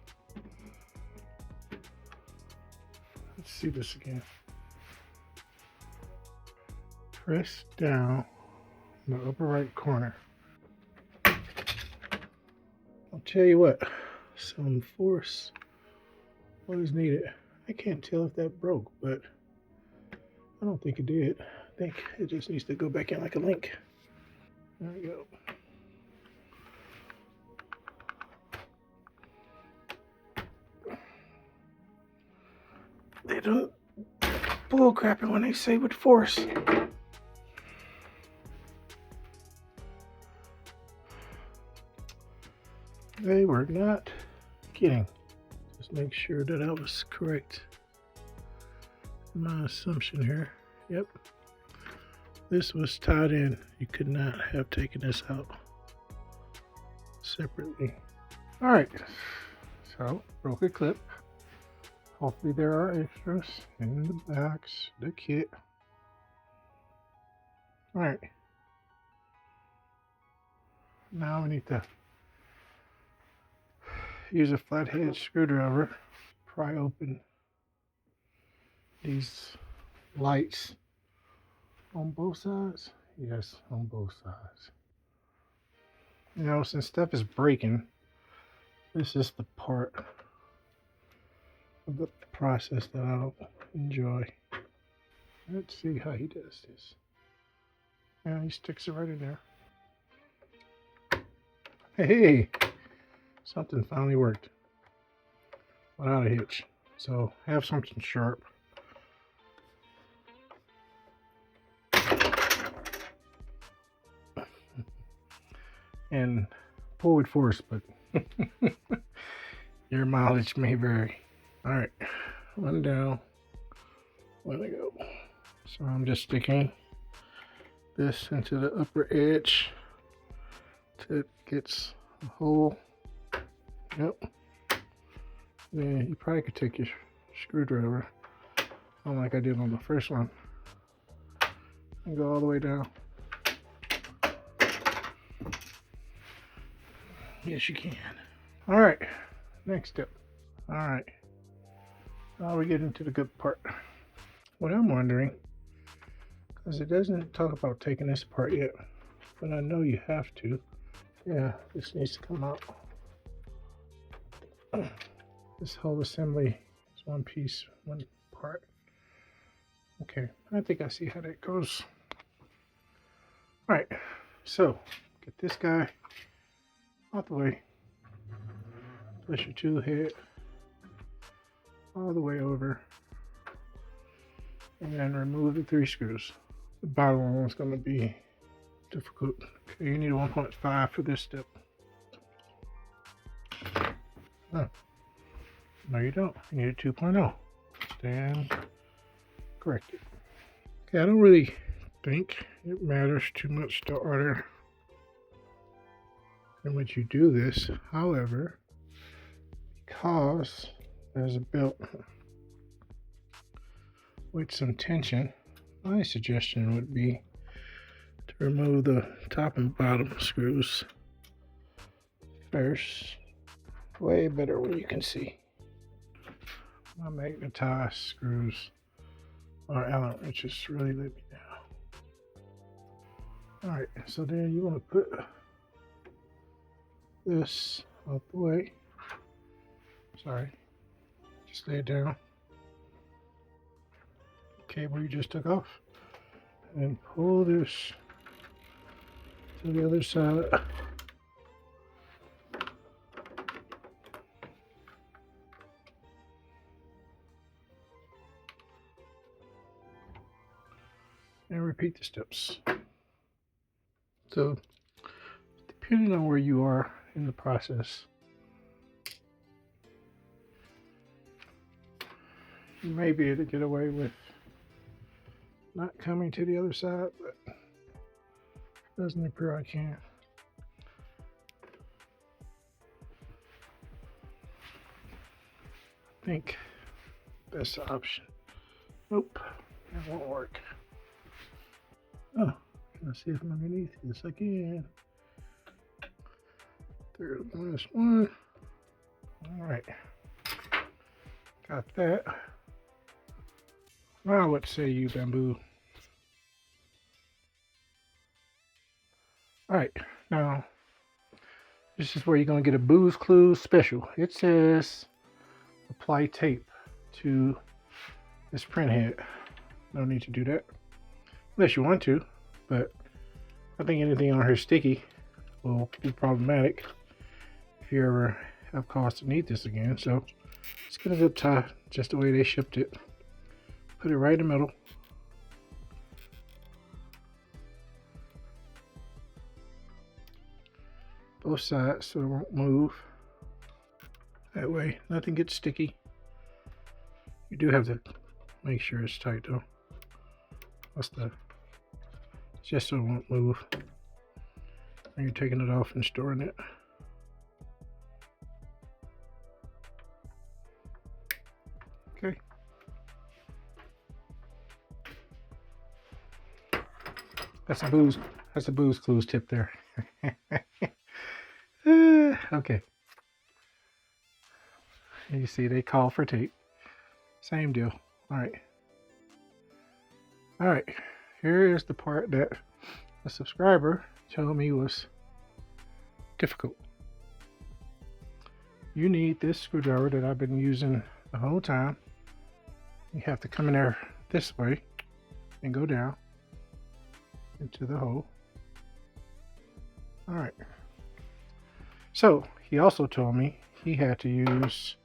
Speaker 1: Let's see this again. Press down in the upper right corner. I'll tell you what, some force was needed. I can't tell if that broke, but I don't think it did. I think it just needs to go back in like a link. There we go. They don't bull crapping when they say with force. They were not kidding. Just make sure that I was correct. My assumption here. Yep. This was tied in. You could not have taken this out separately. Alright. So, broke a clip. Hopefully there are extras in the box, the kit. Alright. Now we need to use a flathead screwdriver. Pry open these lights on both sides. Yes, on both sides. You know, since stuff is breaking, this is the part of the process that I don't enjoy. Let's see how he does this. Yeah, he sticks it right in there. Hey, something finally worked without a hitch. So have something sharp. And pull with force, but your mileage may vary. Alright, one down, one to go. So I'm just sticking this into the upper edge till it gets a hole. Yep. Then you probably could take your screwdriver, unlike I did on the first one, and go all the way down. Yes, you can. Alright, next step. Alright, now we get into the good part. What I'm wondering, because it doesn't talk about taking this apart yet, but I know you have to. Yeah, this needs to come out. This whole assembly is one piece, one part. Okay, I think I see how that goes. Alright, so get this guy out the way. Push your tool head all the way over. And then remove the 3 screws. The bottom one is going to be difficult. Okay, you need a 1.5 for this step. Oh. No, you don't. You need a 2.0. Stand corrected. Okay, I don't really think it matters too much the order in which you do this. However, because there's a belt with some tension, my suggestion would be to remove the top and bottom screws first. Way better when you can see. My magnetized screws or Allen wrenches really let me down. Alright, so then you want to put this out the way. Sorry, just lay it down. Cable you just took off, and pull this to the other side. And repeat the steps. So the depending on where you are in the process, you may be able to get away with not coming to the other side, but it doesn't appear I can. I think that's the option. Nope, that won't work. Oh, can I see if I'm underneath? Yes, I can. There's -1. All right, got that. Now, what say you, Bamboo? All right, now this is where you're gonna get a Booze Clues special. It says apply tape to this print head. No need to do that unless you want to, but I think anything on here sticky will be problematic if you ever have cause to need this again. So it's gonna zip tie just the way they shipped it. Put it right in the middle. Both sides so it won't move. That way nothing gets sticky. You do have to make sure it's tight though. Just so it won't move when you're taking it off and storing it. Okay. That's a Booze Clues tip there. Okay. You see they call for tape. Same deal. All right. Here is the part that a subscriber told me was difficult. You need this screwdriver that I've been using the whole time. You have to come in there this way and go down into the hole. All right. So he also told me he had to use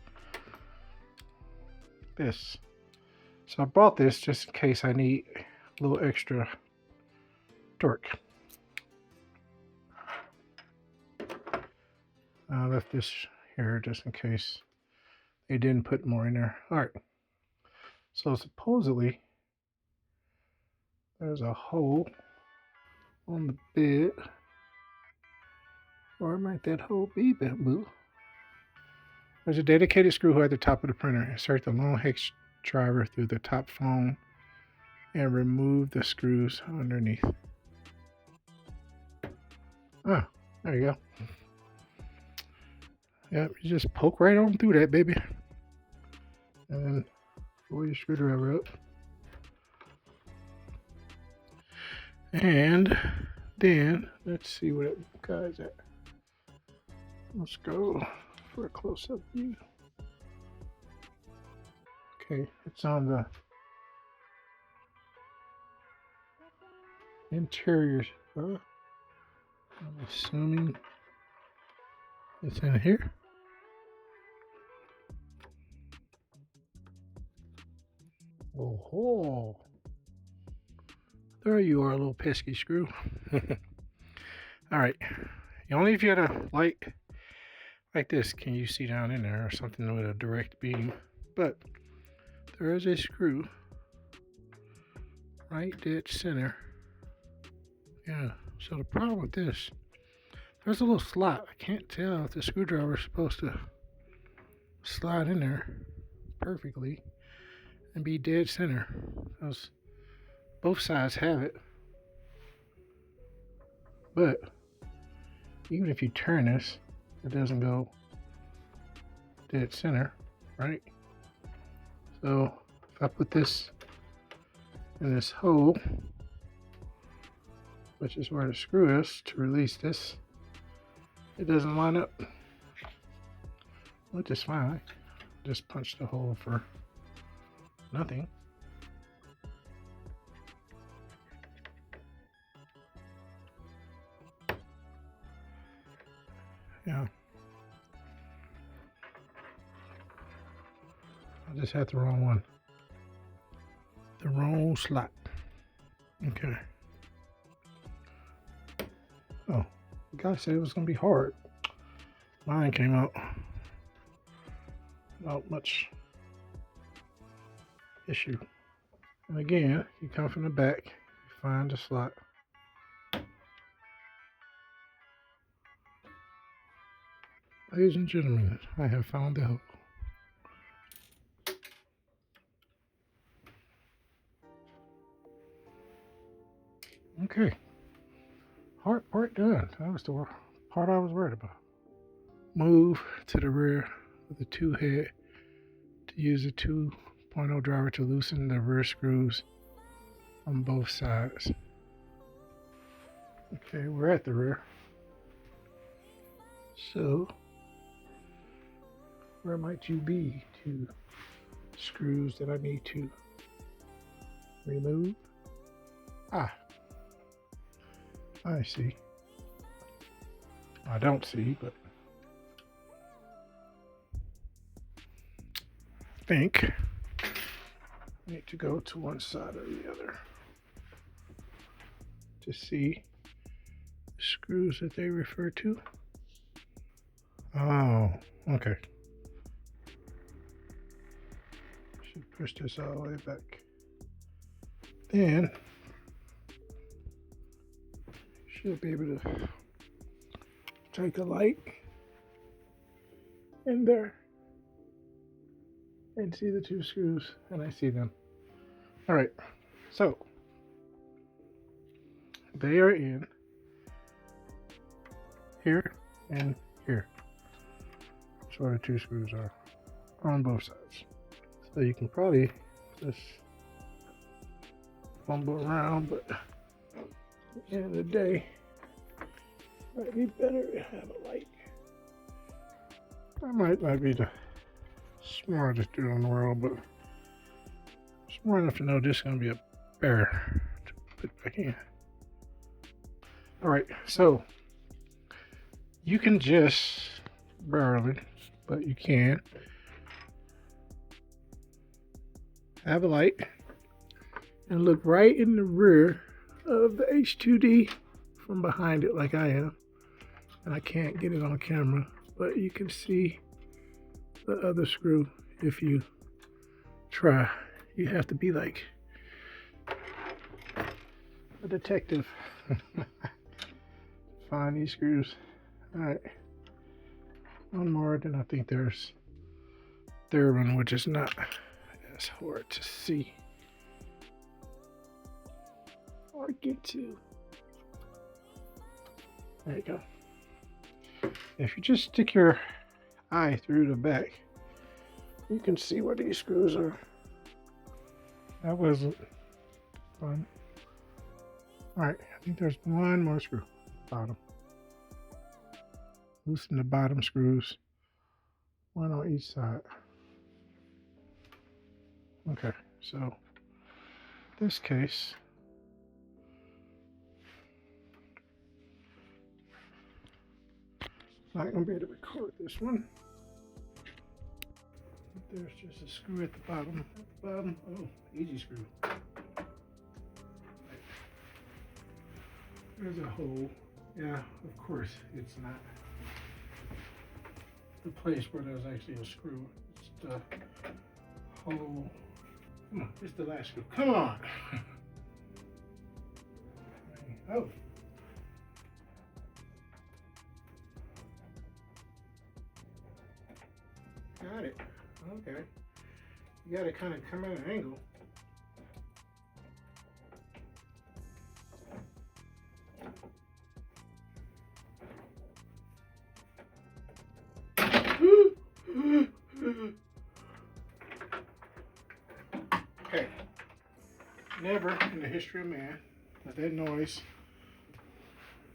Speaker 1: this. So I bought this just in case I need a little extra torque. I left this here just in case they didn't put more in there. All right. So supposedly there's a hole on the bit. Or might that hole be, Bamboo? There's a dedicated screw hole at the top of the printer. Insert the long hex driver through the top phone and remove the screws underneath. Ah, there you go. Yep, you just poke right on through that, baby. And then pull your screwdriver up. And then, let's see what that guy's at. Let's go for a close-up view. Okay, it's on the interior. I'm assuming it's in here. Oh, there you are, little pesky screw. All right, only if you had a light like this can you see down in there, or something with a direct beam. But there is a screw right dead center. Yeah, so the problem with this, there's a little slot. I can't tell if the screwdriver is supposed to slide in there perfectly and be dead center, because both sides have it. But even if you turn this, it doesn't go dead center, right? So if I put this in this hole, which is where the screw is to release this, it doesn't line up, which is fine. Just punch the hole for nothing. Yeah. I just had the wrong one. The wrong slot. Okay. Oh, The guy said it was going to be hard. Mine came out without much issue. And again, you come from the back, you find the slot. Ladies and gentlemen, I have found the hole. Okay, hard part done. That was the part I was worried about. Move to the rear of the Toolhead to use the 2.0 driver to loosen the rear screws on both sides. Okay, we're at the rear. So, where might you be to screws that I need to remove? Ah, I see. I don't see, but I think I need to go to one side or the other to see the screws that they refer to. Oh, okay. Should push this all the way back. Then should be able to take a light in there and see the two screws, and I see them. All right, so they are in here and here. That's where the two screws are on both sides. So you can probably just fumble around, but at the end of the day, it might be better to have a light. I might not be the smartest dude in the world, but I'm smart enough to know this is going to be a bear to put back in. Alright, so you can just barely, but you can have a light and look right in the rear of the H2D from behind it like I am. And I can't get it on camera, but you can see the other screw if you try. You have to be like a detective. Find these screws. Alright. One more, then I think there's third one, which is not as hard to see or get to. There you go. If you just stick your eye through the back, you can see where these screws are. That wasn't fun. Alright, I think there's one more screw. Bottom. Loosen the bottom screws. One on each side. Okay, so in this case, not going to be able to record this one. There's just a screw at the bottom. Oh, easy screw. There's a hole. Yeah, of course, it's not the place where there's actually a screw. It's the hole. Come on, it's the last screw. Come on! Oh. Got it. Okay. You gotta kind of come at an angle. Okay. Never in the history of man let that noise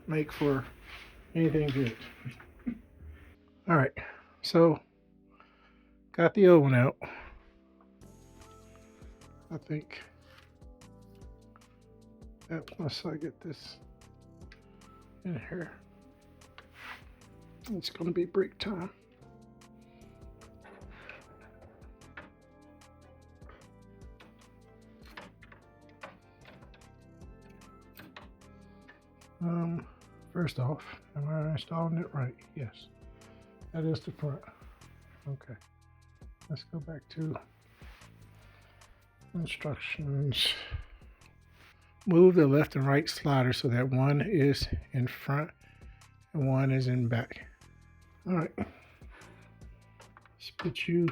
Speaker 1: make for anything good. Alright, so got the old one out. I think that once I get this in here, it's going to be break time. First off, am I installing it right? Yes. That is the front. Okay. Let's go back to instructions. Move the left and right slider so that one is in front and one is in back. All right. Let's put you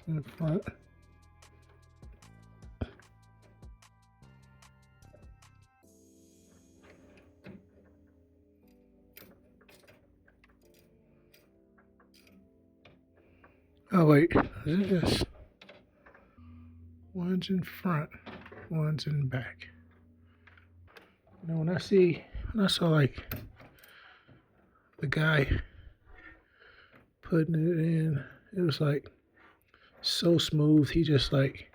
Speaker 1: in front. Oh wait, is it this? One's in front, one's in back. You know, when I saw like the guy putting it in, it was like so smooth. He just like,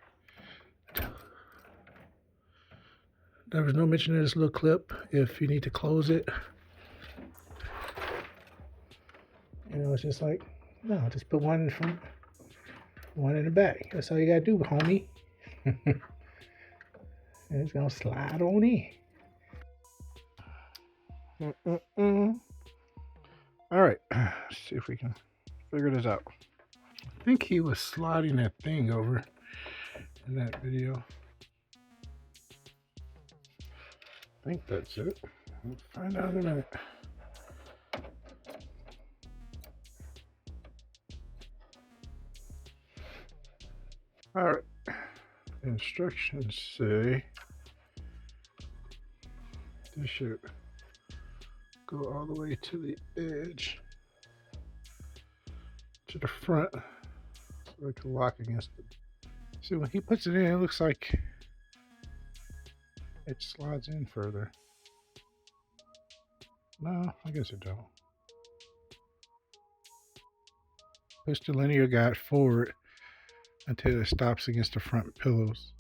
Speaker 1: there was no mention of this little clip if you need to close it. You know, it's just like, no, just put one in front, one in the back. That's all you gotta do, homie. And it's gonna slide on in. All right, let's see if we can figure this out. I think he was sliding that thing over in that video. I think that's it. We'll find out in a minute. All right, instructions say this should go all the way to the edge, to the front, so it can lock against it. See, when he puts it in, it looks like it slides in further. No, I guess it don't. Push the linear guide forward until it stops against the front pillows.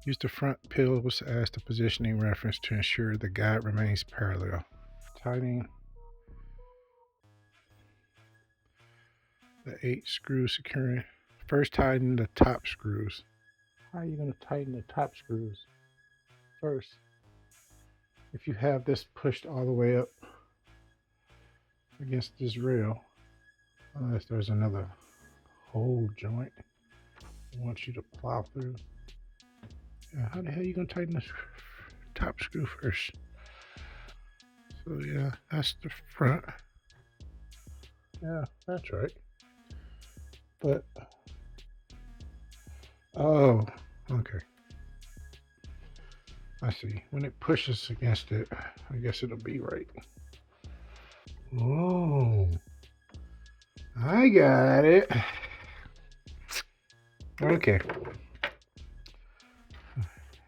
Speaker 1: Use the front pillows as the positioning reference to ensure the guide remains parallel. Tightening the 8 screws securing. First tighten the top screws. How are you going to tighten the top screws? First, if you have this pushed all the way up against this rail, unless there's another hole joint I want you to plow through. Yeah, how the hell are you going to tighten this top screw first? So yeah, that's the front. Yeah, that's right. But, oh, okay. I see. When it pushes against it, I guess it'll be right. Oh, I got it. Okay.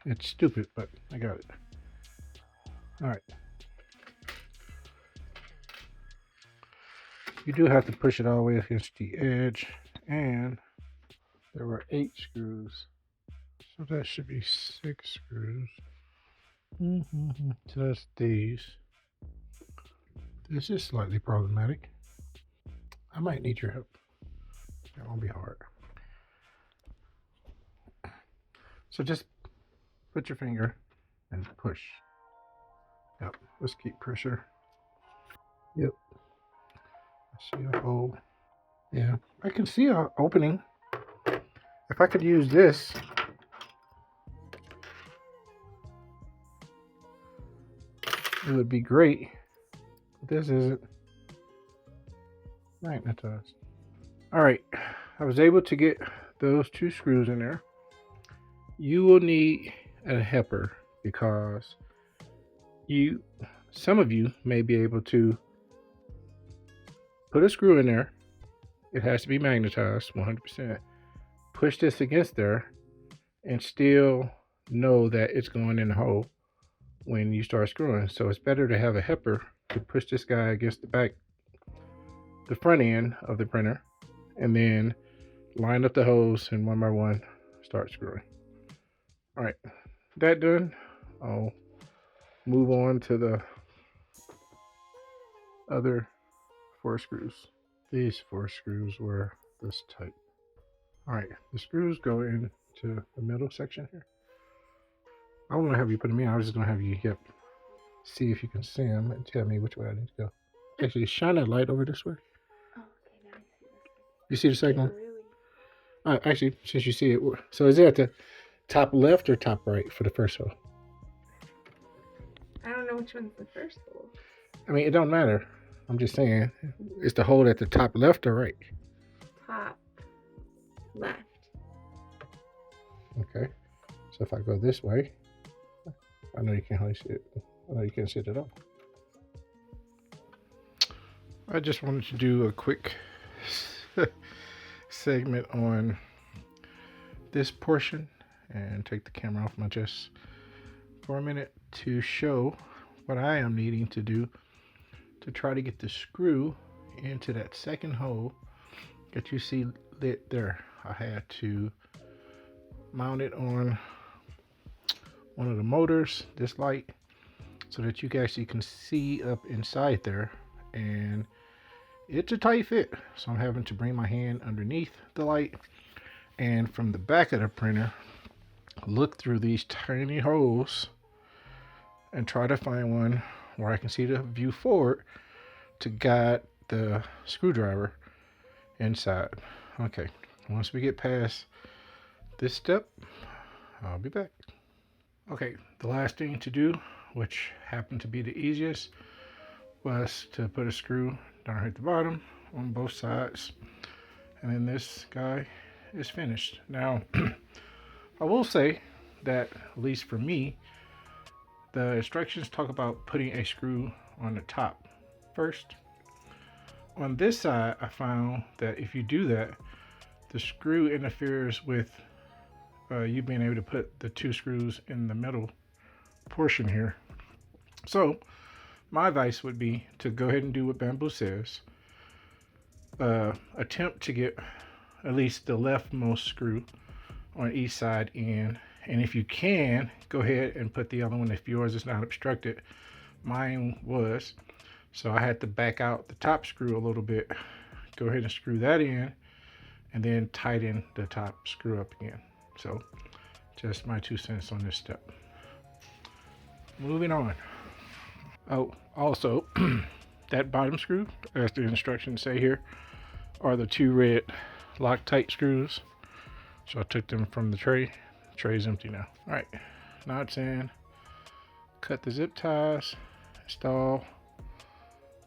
Speaker 1: It's stupid, but I got it. All right. You do have to push it all the way against the edge, and there were 8 screws, so that should be 6 screws. So that's these. This is slightly problematic. I might need your help. That won't be hard. So just put your finger and push. Yep, let's keep pressure. Yep. I see a hole. Yeah, I can see an opening. If I could use this, it would be great. But this isn't magnetized. All right, I was able to get those 2 screws in there. You will need a helper because some of you may be able to put a screw in there. It has to be magnetized 100%. Push this against there and still know that it's going in the hole when you start screwing. So it's better to have a helper to push this guy against the front end of the printer, and then line up the holes and one by one start screwing. All right, that done, I'll move on to the other 4 screws. These 4 screws were this type. All right, the screws go into the middle section here. I won't have you put them in. I was just gonna have you see if you can see them and tell me which way I need to go. Actually, shine that light over this way.
Speaker 2: Oh, okay, now I see this.
Speaker 1: You see the second one?
Speaker 2: Really?
Speaker 1: Actually, since you see it, so is it at the top left or top right for the first hole?
Speaker 2: I don't know which one's the first hole.
Speaker 1: I mean, it don't matter. I'm just saying, is the hole at the top left or right?
Speaker 2: Top left.
Speaker 1: Okay. So if I go this way, I know you can't hardly see it. I know you can't see it at all. I just wanted to do a quick segment on this portion and take the camera off my chest for a minute to show what I am needing to do to try to get the screw into that second hole that you see lit there. I had to mount it on one of the motors, this light, so that you actually can see up inside there, and it's a tight fit, so I'm having to bring my hand underneath the light and from the back of the printer look through these tiny holes and try to find one where I can see the view forward to guide the screwdriver inside. Okay, once we get past this step, I'll be back. Okay, the last thing to do, which happened to be the easiest, was to put a screw down here at the bottom on both sides, and then this guy is finished. Now, I will say that, at least for me, the instructions talk about putting a screw on the top first. On this side, I found that if you do that, the screw interferes with you being able to put the two screws in the middle portion here. So my advice would be to go ahead and do what Bamboo says. Attempt to get at least the leftmost screw on each side in, and if you can, go ahead and put the other one if yours is not obstructed. Mine was, so I had to back out the top screw a little bit, go ahead and screw that in, and then tighten the top screw up again. So just my 2 cents on this step. Moving on. Oh, also, that bottom screw, as the instructions say here, are the two red Loctite screws. So I took them from the tray. The tray's empty now. All right, now it's in. Cut the zip ties, install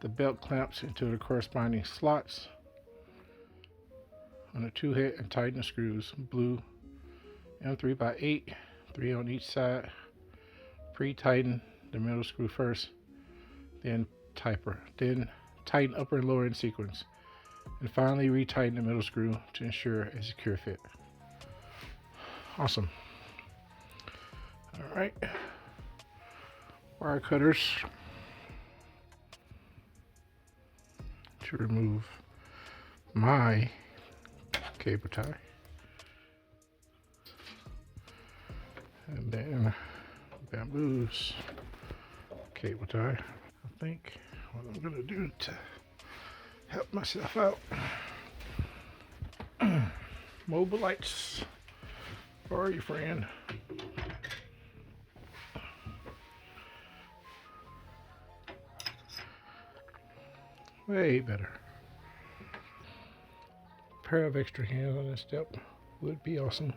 Speaker 1: the belt clamps into the corresponding slots on the Toolhead, and tighten the screws. Blue M3x8, 3 on each side. Pre-tighten the middle screw first, then tighten upper and lower in sequence, and finally retighten the middle screw to ensure a secure fit. Awesome. All right, wire cutters to remove my cable tie, and then Bamboo's cable tie. I think what I'm gonna do to help myself out, mobile lights for your friend. Way better. A pair of extra hands on this step would be awesome.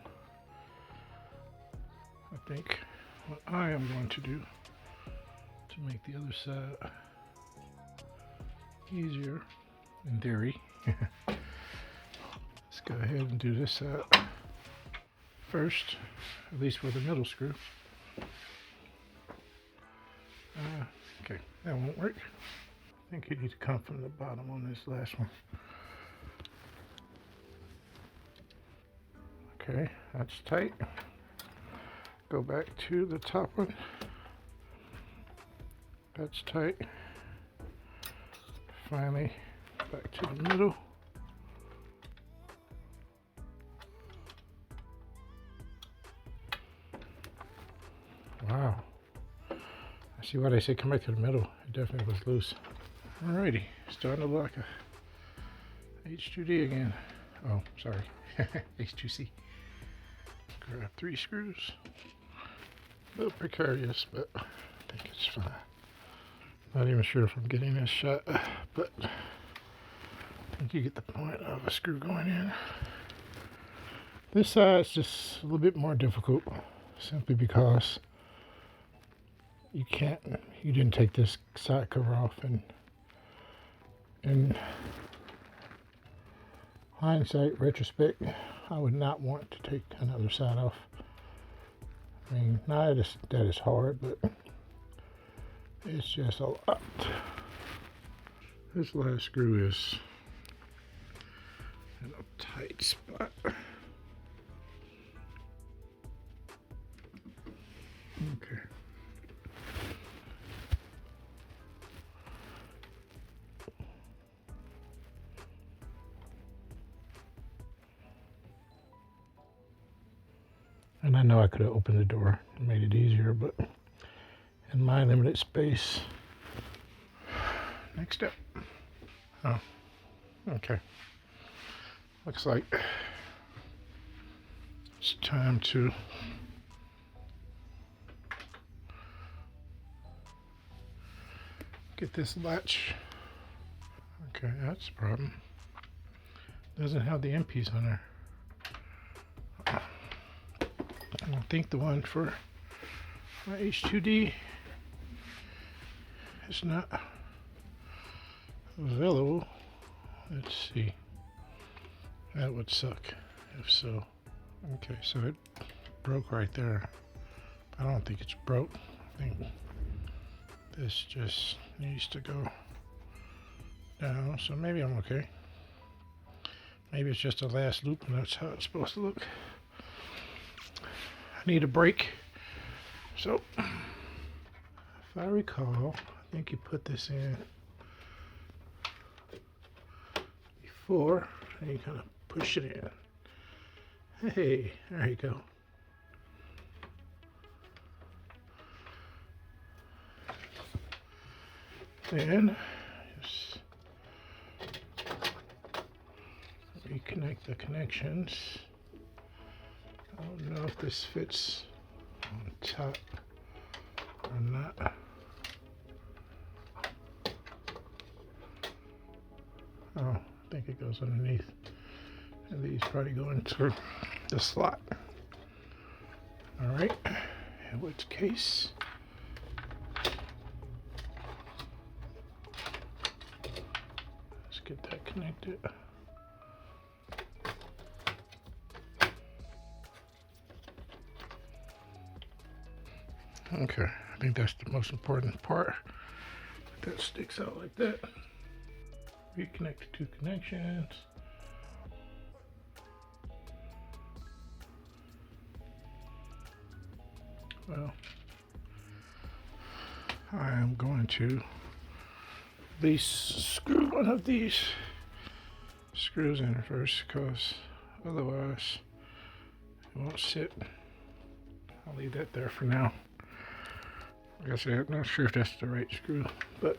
Speaker 1: I think what I am going to do to make the other side easier, in theory, let's go ahead and do this side first, at least for the middle screw. Okay, that won't work. I think you need to come from the bottom on this last one. Okay, that's tight. Go back to the top one. That's tight. Finally, back to the middle. Wow. I see why they say come back to the middle. It definitely was loose. Alrighty, starting to look like a H2D again. Oh, sorry, H2C. Grab 3 screws. A little precarious, but I think it's fine. Not even sure if I'm getting this shot, but I think you get the point of a screw going in. This side's just a little bit more difficult, simply because you didn't take this side cover off, and in hindsight, retrospect, I would not want to take another side off. I mean, not that it's hard, but it's just a lot. This last screw is in a tight spot. Okay. And I know I could have opened the door and made it easier, but in my limited space. Next up. Oh, okay. Looks like it's time to get this latch. Okay, that's a problem. Doesn't have the MPs on there. I think the one for my H2D is not available. Let's see. That would suck if so. Okay, so it broke right there. I don't think it's broke. I think this just needs to go down. So maybe I'm okay. Maybe it's just a last loop and that's how it's supposed to look. I need a break. So, if I recall, I think you put this in before and you kind of push it in. Hey, there you go. Then just reconnect the connections. I don't know if this fits on top or not. Oh, I think it goes underneath. And these probably go into the slot. Alright, in which case, let's get that connected. Okay, I think that's the most important part. That sticks out like that. Reconnect the two connections. Well, I am going to at least screw one of these screws in first, because otherwise it won't sit. I'll leave that there for now. Like I said, I'm not sure if that's the right screw, but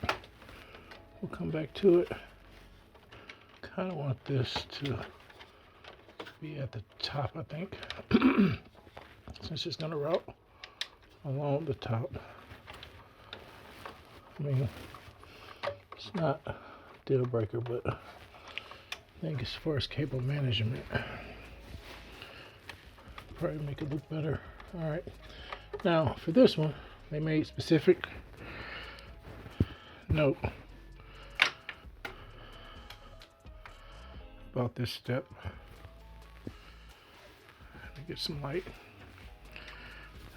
Speaker 1: we'll come back to it. Kind of want this to be at the top, I think, since it's going to route along the top. I mean, it's not a deal breaker, but I think as far as cable management, probably make it look better. All right, now for this one, they made specific note about this step. Let me get some light.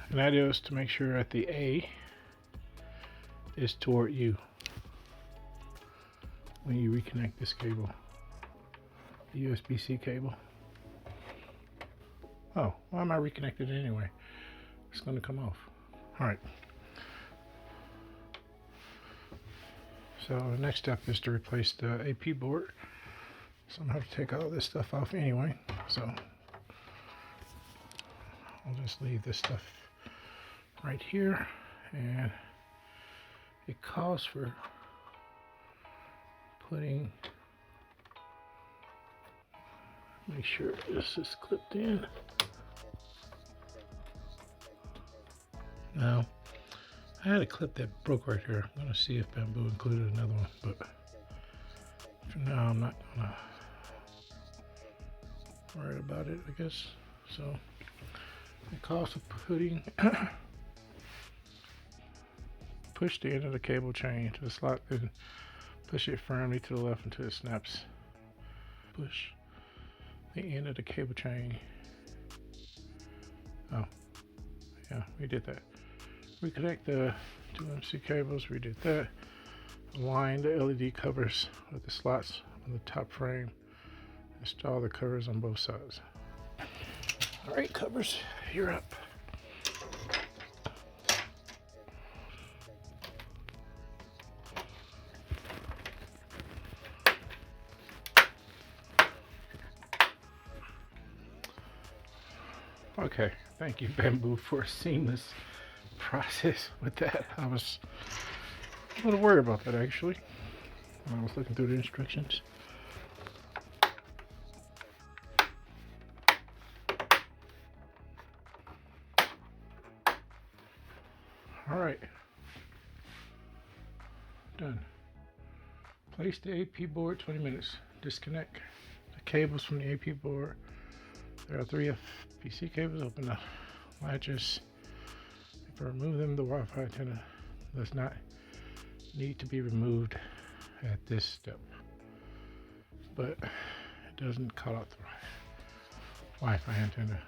Speaker 1: And that is to make sure that the A is toward you when you reconnect this cable, the USB-C cable. Oh, why am I reconnected anyway? It's going to come off. All right. So the next step is to replace the AP board. So I'm going to have to take all this stuff off anyway. So I'll just leave this stuff right here. And it calls for putting, make sure this is clipped in. Now, I had a clip that broke right here. I'm gonna see if Bamboo included another one, but for now I'm not gonna worry about it, I guess. So the cost of putting push the end of the cable chain to the slot, then push it firmly to the left until it snaps. Push the end of the cable chain. Oh, yeah, we did that. Reconnect the two MC cables, we did that. Align the LED covers with the slots on the top frame. Install the covers on both sides. All right, covers, you're up. Okay, thank you, Bamboo, for a seamless process with that. I was a little worried about that actually when I was looking through the instructions. All right, done. Place the AP board 20 minutes. Disconnect the cables from the AP board. There are 3 FPC cables. Open the latches. If I remove them, the Wi-Fi antenna does not need to be removed at this step, but it doesn't cut out the Wi-Fi antenna.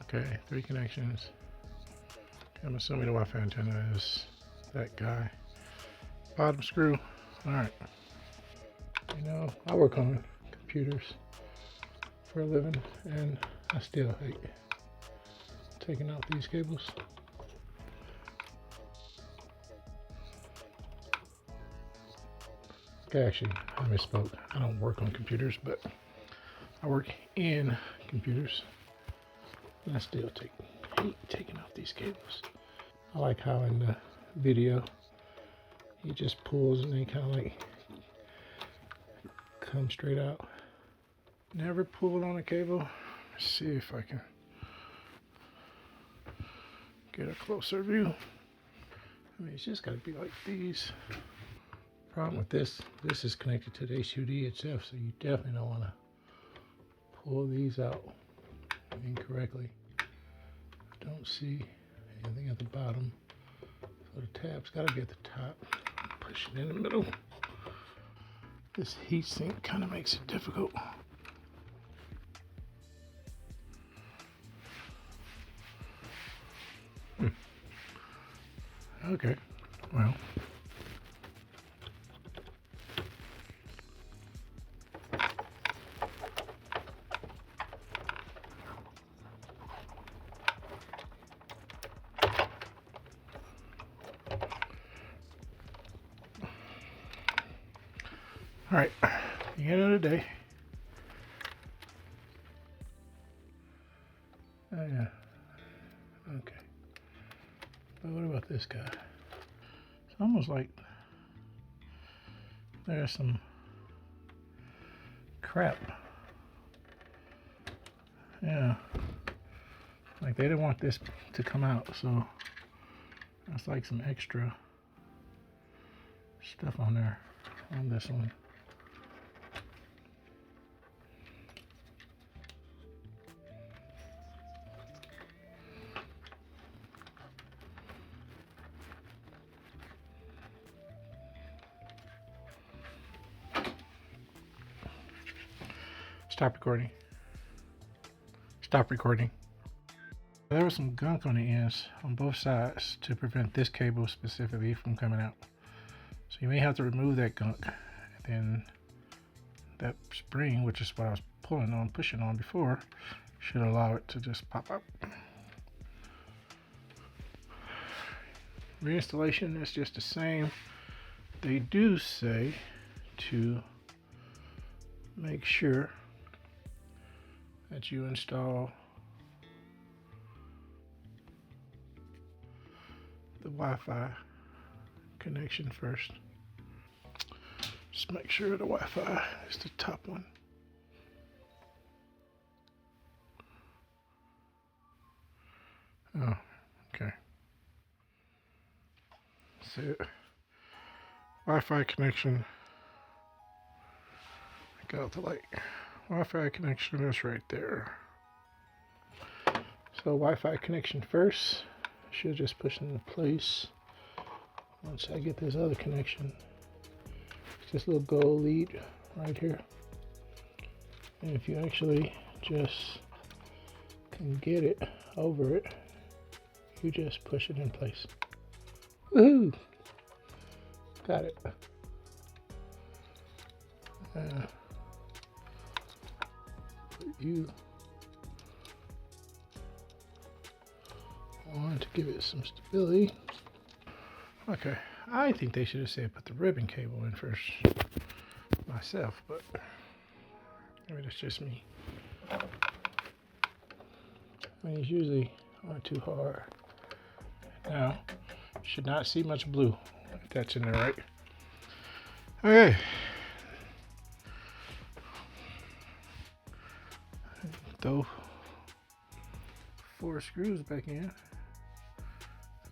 Speaker 1: Okay, 3 connections. Okay, I'm assuming the Wi-Fi antenna is that guy. Bottom screw. All right. You know, I work on computers for a living, and I still hate taking out these cables. Okay, actually, I misspoke. I don't work on computers, but I work in computers, and I still hate taking out these cables. I like how in the video he just pulls and they kind of like come straight out. Never pull on a cable. Let's see if I can get a closer view. I mean, it's just got to be like these. Problem with this is connected to the H2D itself, so you definitely don't want to pull these out incorrectly. I don't see anything at the bottom, so the tab's got to be at the top. Push it in the middle. This heat sink kind of makes it difficult. Okay, well. All right, the end of the day. Oh yeah, okay. But what about this guy? It's almost like there's some crap. Yeah, like they didn't want this to come out, so that's like some extra stuff on there on this one. Stop recording. Stop recording. There was some gunk on the ends on both sides to prevent this cable specifically from coming out. So you may have to remove that gunk. And then that spring, which is what I was pushing on before, should allow it to just pop up. Reinstallation is just the same. They do say to make sure that you install the Wi-Fi connection first. Just make sure the Wi-Fi is the top one. Oh, okay. So, Wi-Fi connection. Got the light. Wi-Fi connection is right there. So Wi-Fi connection first. Should just push it into place. Once I get this other connection, it's this little gold lead right here. And if you actually just can get it over it, you just push it in place. Woohoo! Got it. You want to give it some stability. Okay, I think they should have said put the ribbon cable in first myself, but maybe that's just me. I mean, it's usually not too hard. Now, you should not see much blue if that's in there, right? Okay. Throw 4 screws back in.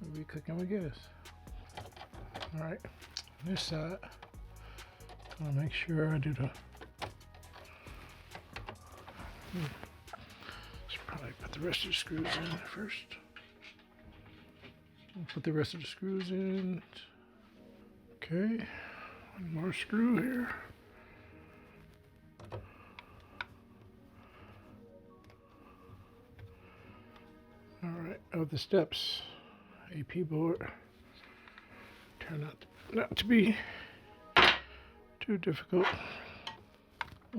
Speaker 1: We'll be cooking with gas. Alright, on this side, I'm gonna make sure I do the. Should probably put the rest of the screws in first. I'll put the rest of the screws in. Okay, one more screw here. Alright, of the steps, AP board turned out not to be too difficult.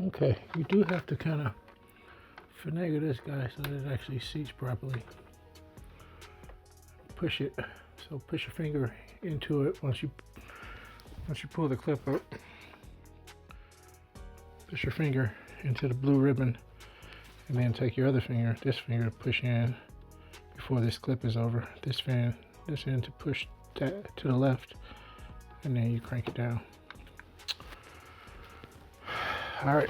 Speaker 1: Okay, you do have to kind of finagle this guy so that it actually seats properly. Push it, so push your finger into it once you pull the clip up. Push your finger into the blue ribbon and then take your other finger, this finger, to push in before this clip is over. This end to push that to the left, and then you crank it down. All right.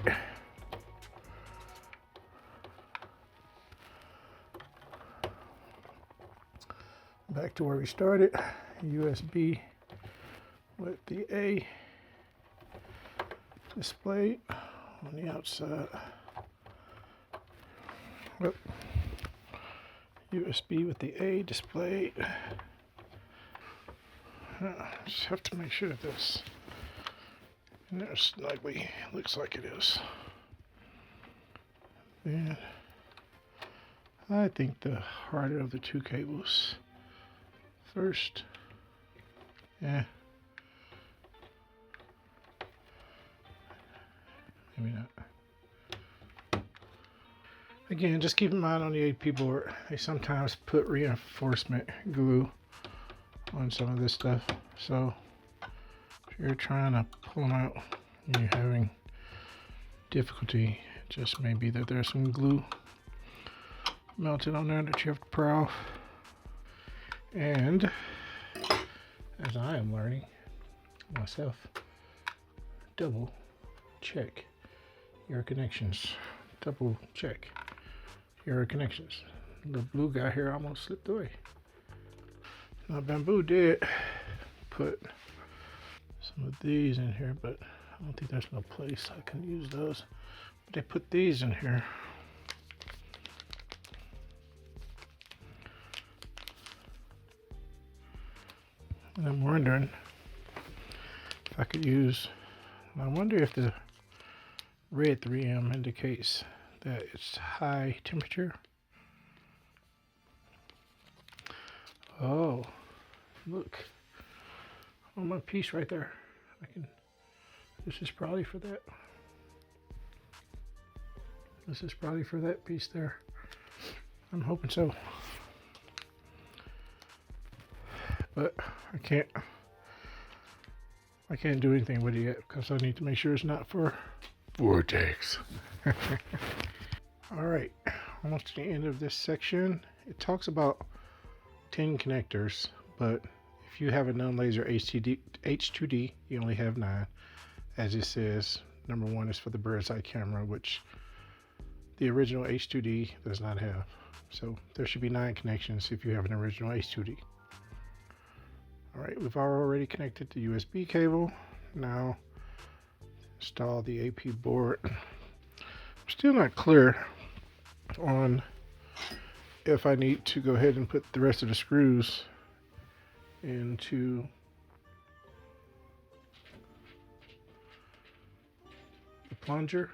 Speaker 1: Back to where we started. USB with the A display on the outside. Well, USB with the A displayed. Just have to make sure that this snugly looks like it is. And I think the harder of the two cables first. Yeah. Maybe not. Again, just keep in mind on the AP board, they sometimes put reinforcement glue on some of this stuff. So if you're trying to pull them out and you're having difficulty, it just may be that there's some glue melted on there that you have to pry off. And as I am learning myself, double check your connections. Double check your connections. The blue guy here almost slipped away. Now Bamboo did put some of these in here, but I don't think there's no place I can use those. But they put these in here. And I'm wondering if I could use, I wonder if the red 3M indicates that it's high temperature. Oh, look on my piece right there. This is probably for that. This is probably for that piece there. I'm hoping so. But I can't do anything with it yet because I need to make sure it's not for Vortex. All right, almost to the end of this section. It talks about 10 connectors, but if you have a non-laser H2D, you only have 9. As it says, number 1 is for the bird's eye camera, which the original H2D does not have. So there should be 9 connections if you have an original H2D. Alright, we've already connected the USB cable. Now install the AP board. I'm still not clear on if I need to go ahead and put the rest of the screws into the plunger.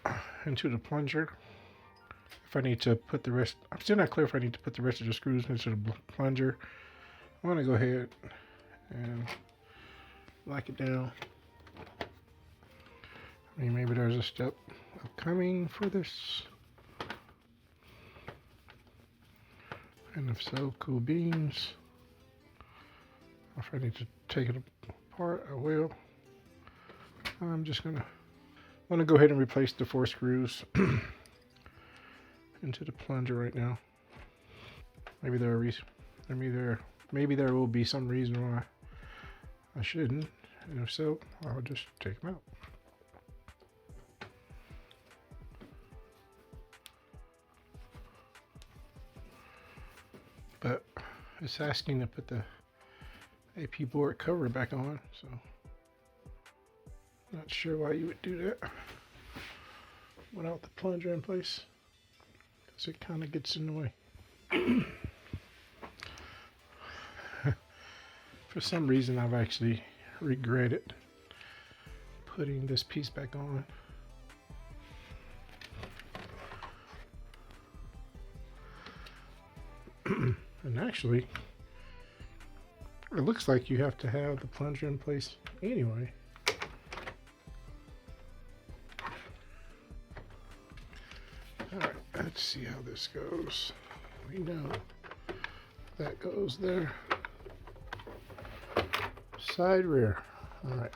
Speaker 1: If I need to put the rest, I'm still not clear if I need to put the rest of the screws into the plunger. I want to go ahead and lock it down. I mean, maybe there's a step upcoming for this. And if so, cool beans. If I need to take it apart, I will. I'm just gonna want to go ahead and replace the 4 screws into the plunger right now. Maybe there will be some reason why I shouldn't, and if so, I'll just take them out. But it's asking to put the AP board cover back on, so not sure why you would do that without the plunger in place, because it kind of gets in the way. For some reason, I've actually regretted putting this piece back on. And actually, it looks like you have to have the plunger in place anyway. Alright, let's see how this goes. We know that goes there. Side rear. Alright.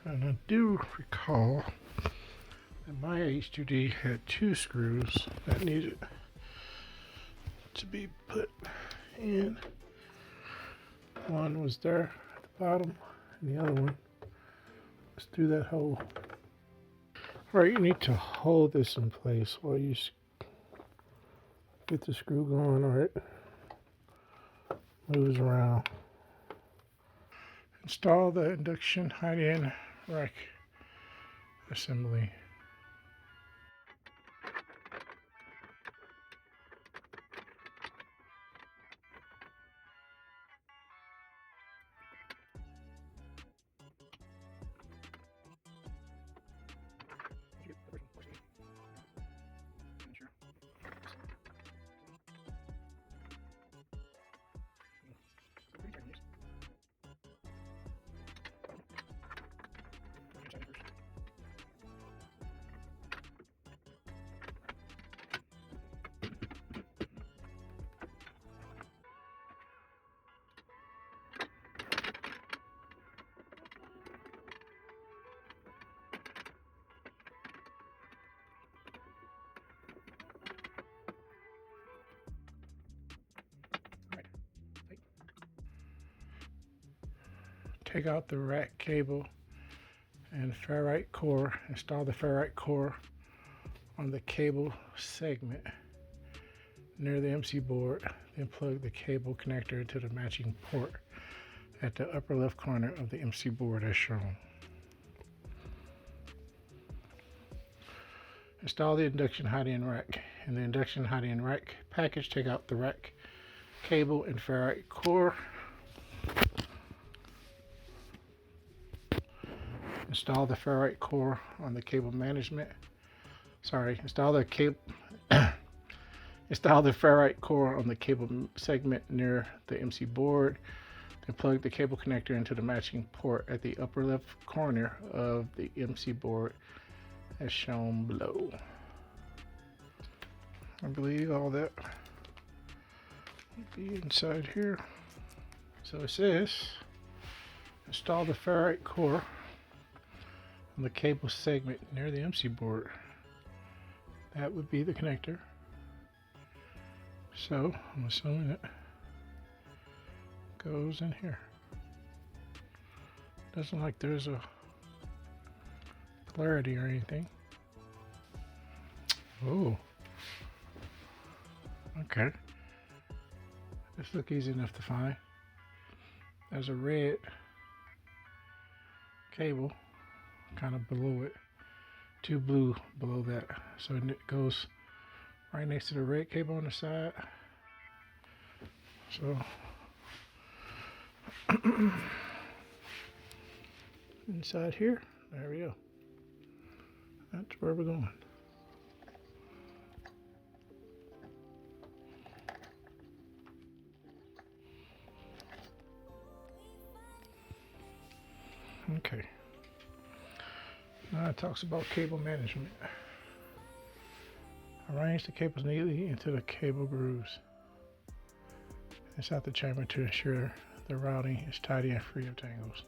Speaker 1: And I do recall that my H2D had 2 screws that needed to be put in. One was there at the bottom, and the other one was through that hole. Alright, you need to hold this in place while you get the screw going. Alright, moves around. Install the induction hide-in rack assembly. Take out the rack cable and ferrite core. Install the ferrite core on the cable segment near the MC board. Then plug the cable connector to the matching port at the upper left corner of the MC board as shown. Install the induction hide-in rack. In the induction hide-in rack package, take out the rack cable and ferrite core. install the ferrite core on the cable management. Sorry, install the ferrite core on the cable segment near the MC board. Then plug the cable connector into the matching port at the upper left corner of the MC board as shown below. I believe all that will be inside here. So it says install the ferrite core on the cable segment near the MC board. That would be the connector. So I'm assuming it goes in here. Doesn't look like there's a polarity or anything. Oh, okay. This looks easy enough to find. There's a red cable kind of below it, two blue below that, so it goes right next to the red cable on the side. So inside here, there we go. That's where we're going. Okay. Now it talks about cable management. Arrange the cables neatly into the cable grooves inside the chamber to ensure the routing is tidy and free of tangles.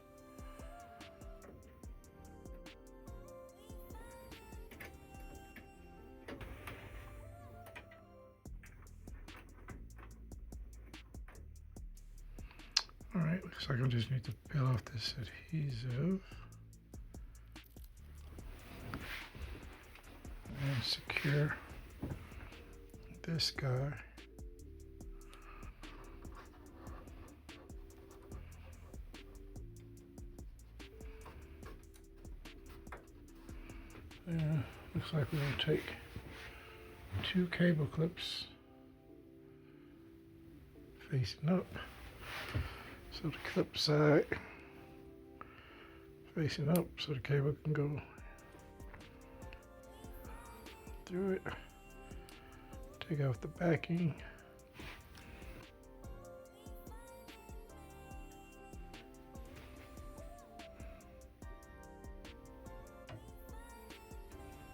Speaker 1: Alright, looks like I just need to peel off this adhesive and secure this guy. Looks like we're going to take two cable clips facing up. So the clip side facing up so the cable can go through it. Take off the backing.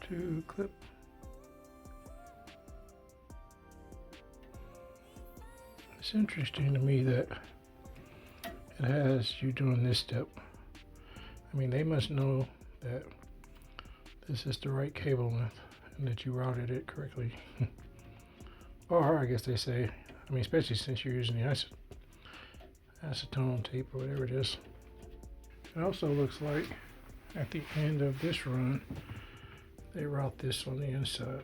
Speaker 1: To clip. It's interesting to me that it has you doing this step. I mean, they must know that this is the right cable length and that you routed it correctly. Or I guess they say, I mean, especially since you're using the acetone tape or whatever it is. It also looks like at the end of this run, they route this on the inside.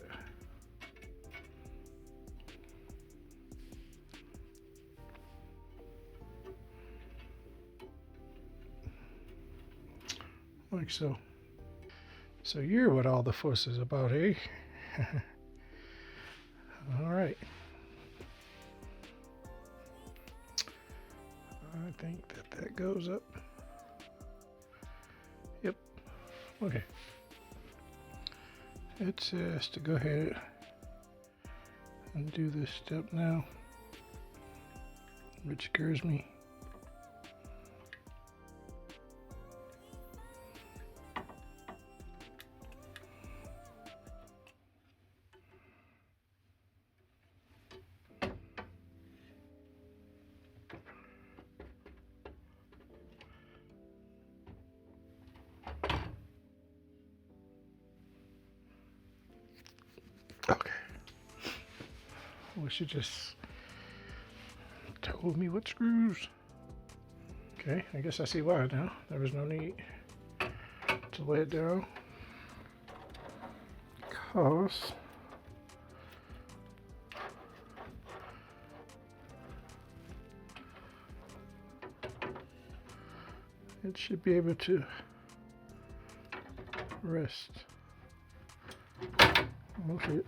Speaker 1: Like so. So you're what all the fuss is about, eh? All right. I think that goes up. Yep. Okay. It says to go ahead and do this step now, which scares me. Okay. Wish you just told me what screws. Okay, I guess I see why now. There was no need to lay it down. Because it should be able to rest. Okay.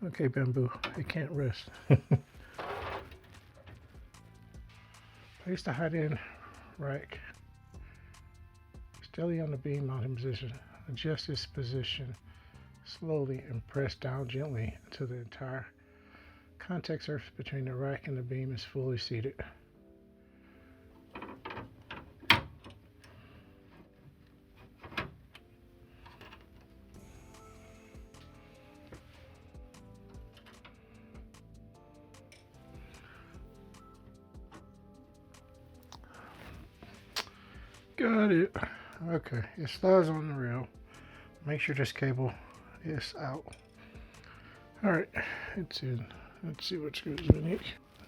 Speaker 1: Okay, bamboo, it can't rest. Place the Hotend rack steadily on the beam mounting position. Adjust its position slowly and press down gently until the entire contact surface between the rack and the beam is fully seated. Got it. Okay, it slides on the rail. Make sure this cable is out. Alright, it's in. Let's see what screws we need.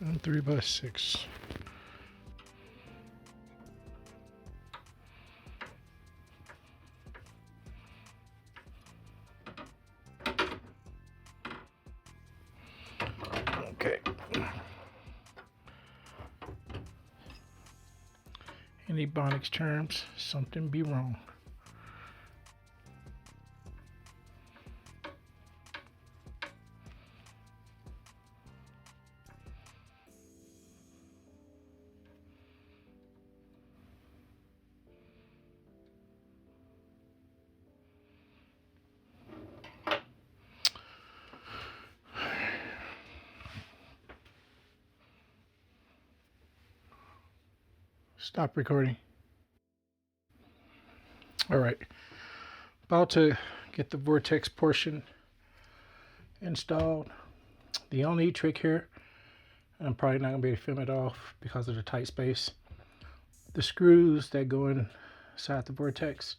Speaker 1: 3x6. Okay. In Ebonics terms, something be wrong. Stop recording. All right, about to get the Vortex portion installed. The only trick here, I'm probably not gonna be able to film it off because of the tight space. The screws that go inside the Vortex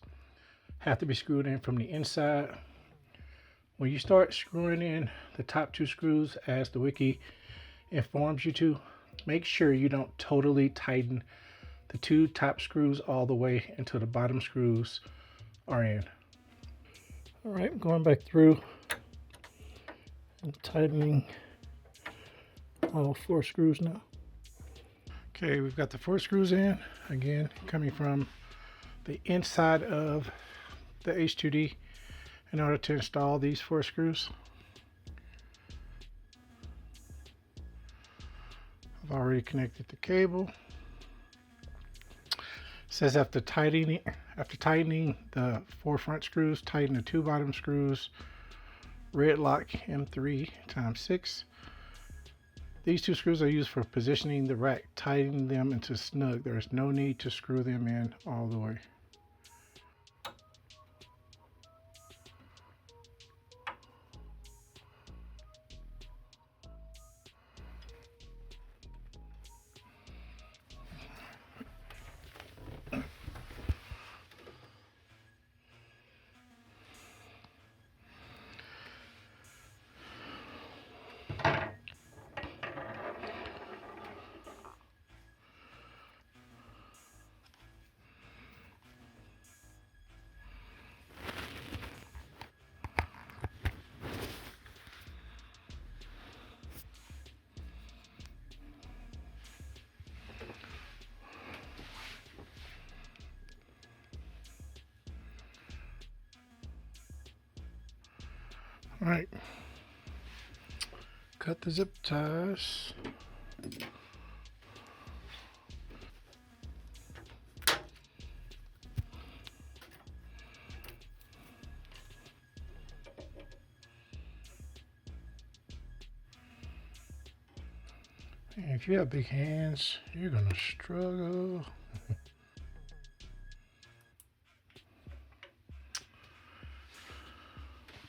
Speaker 1: have to be screwed in from the inside. When you start screwing in the top two screws as the wiki informs you to, make sure you don't totally tighten the two top screws all the way until the bottom screws are in. All right, going back through and tightening all 4 screws now. Okay, we've got the 4 screws in, again, coming from the inside of the H2D in order to install these 4 screws. I've already connected the cable. It says after tightening the 4 front screws, tighten the 2 bottom screws. Red lock M3 × 6. These 2 screws are used for positioning the rack, tightening them into snug. There is no need to screw them in all the way. All right, cut the zip ties. And if you have big hands, you're gonna struggle.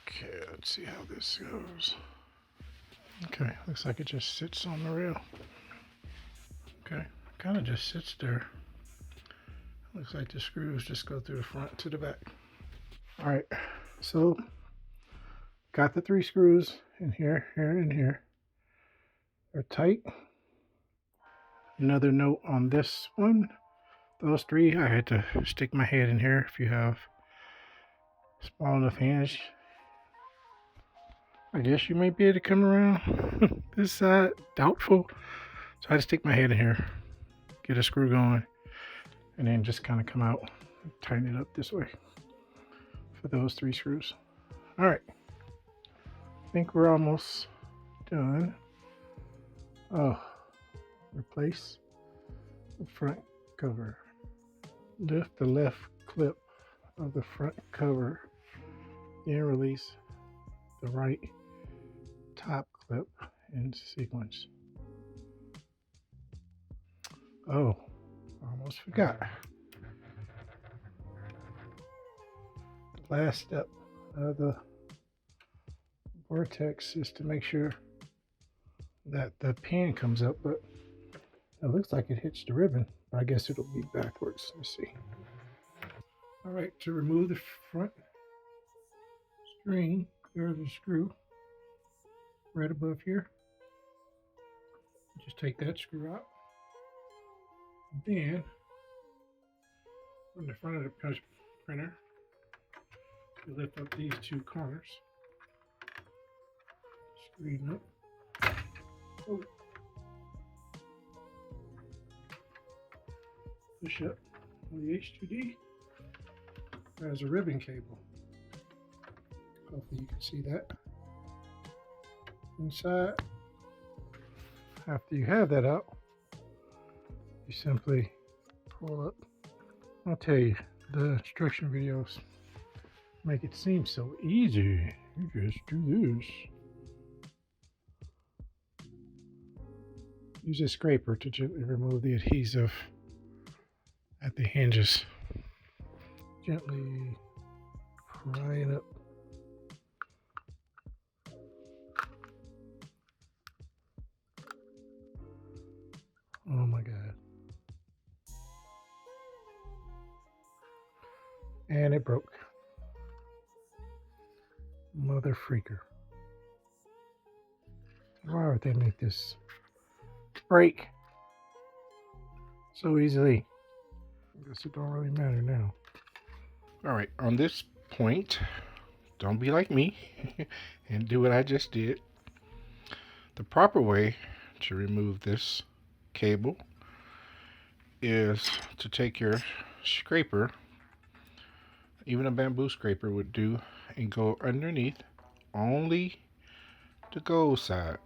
Speaker 1: Okay, let's see how this goes. Okay, looks like it just sits on the rail. Okay, kind of just sits there. Looks like the screws just go through the front to the back. All right, so got the 3 screws in here, here, and here. They're tight. Another note on this one, those 3, I had to stick my head in here. If you have small enough hands, I guess you might be able to come around this side. Doubtful. So I had to stick my head in here, get a screw going, and then just kind of come out and tighten it up this way for those 3 screws. All right, I think we're almost done. Oh, replace front cover. Lift the left clip of the front cover, then release the right top clip in sequence. Oh, almost forgot. The last step of the Vortex is to make sure that the pin comes up, but it looks like it hits the ribbon. I guess it'll be backwards. Let's see. All right, to remove the front string, there's a screw right above here. Just take that screw out. Then, from the front of the punch printer, you lift up these two corners. Screen up. Oh. Push up on the H2D. There's a ribbon cable. Hopefully you can see that. Inside, after you have that out, you simply pull up. I'll tell you, the instruction videos make it seem so easy. You just do this. Use a scraper to gently remove the adhesive at the hinges. Gently pry it up. Oh my God. And it broke. Mother freaker. Why would they make this break so easily? I guess it don't really matter now. All right, on this point, don't be like me and do what I just did. The proper way to remove this cable is to take your scraper, even a bamboo scraper would do, and go underneath only the gold side.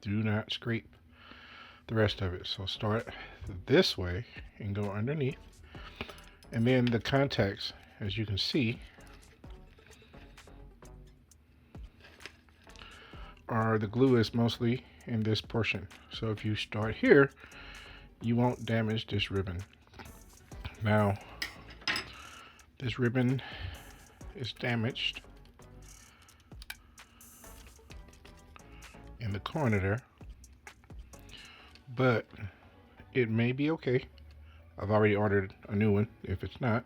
Speaker 1: Do not scrape the rest of it. So start this way and go underneath. And then the contacts, as you can see, the glue is mostly in this portion. So if you start here, you won't damage this ribbon. Now, this ribbon is damaged in the corner there, but it may be okay. I've already ordered a new one. If it's not,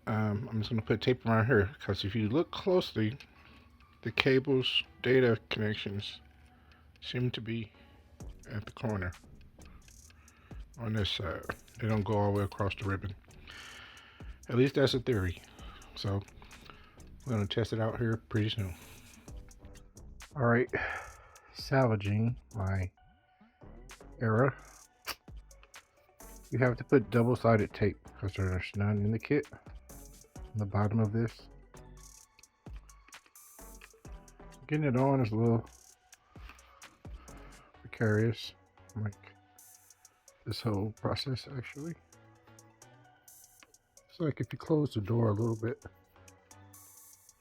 Speaker 1: I'm just going to put tape around here, because if you look closely, the cable's data connections seem to be at the corner on this side. They don't go all the way across the ribbon. At least that's a theory. So we're going to test it out here pretty soon. All right, salvaging my error. You have to put double-sided tape because there's none in the kit on the bottom of this. Getting it on is a little precarious, like this whole process actually. It's like if you close the door a little bit,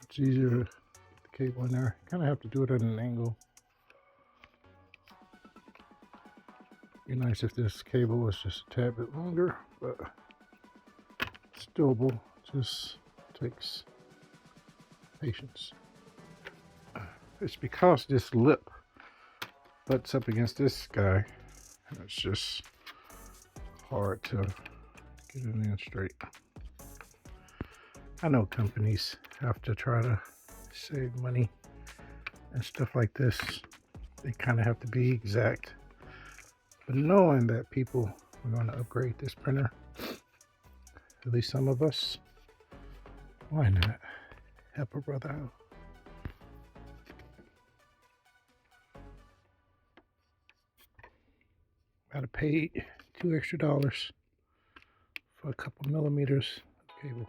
Speaker 1: it's easier to get the cable in there. Kind of have to do it at an angle. Be nice if this cable was just a tad bit longer, but it's doable. Just takes patience. It's because this lip butts up against this guy, and it's just hard to get it in straight. I know companies have to try to save money and stuff like this. They kind of have to be exact. But knowing that people are going to upgrade this printer, at least some of us, why not help a brother out? Got to pay $2 extra for a couple millimeters of cable.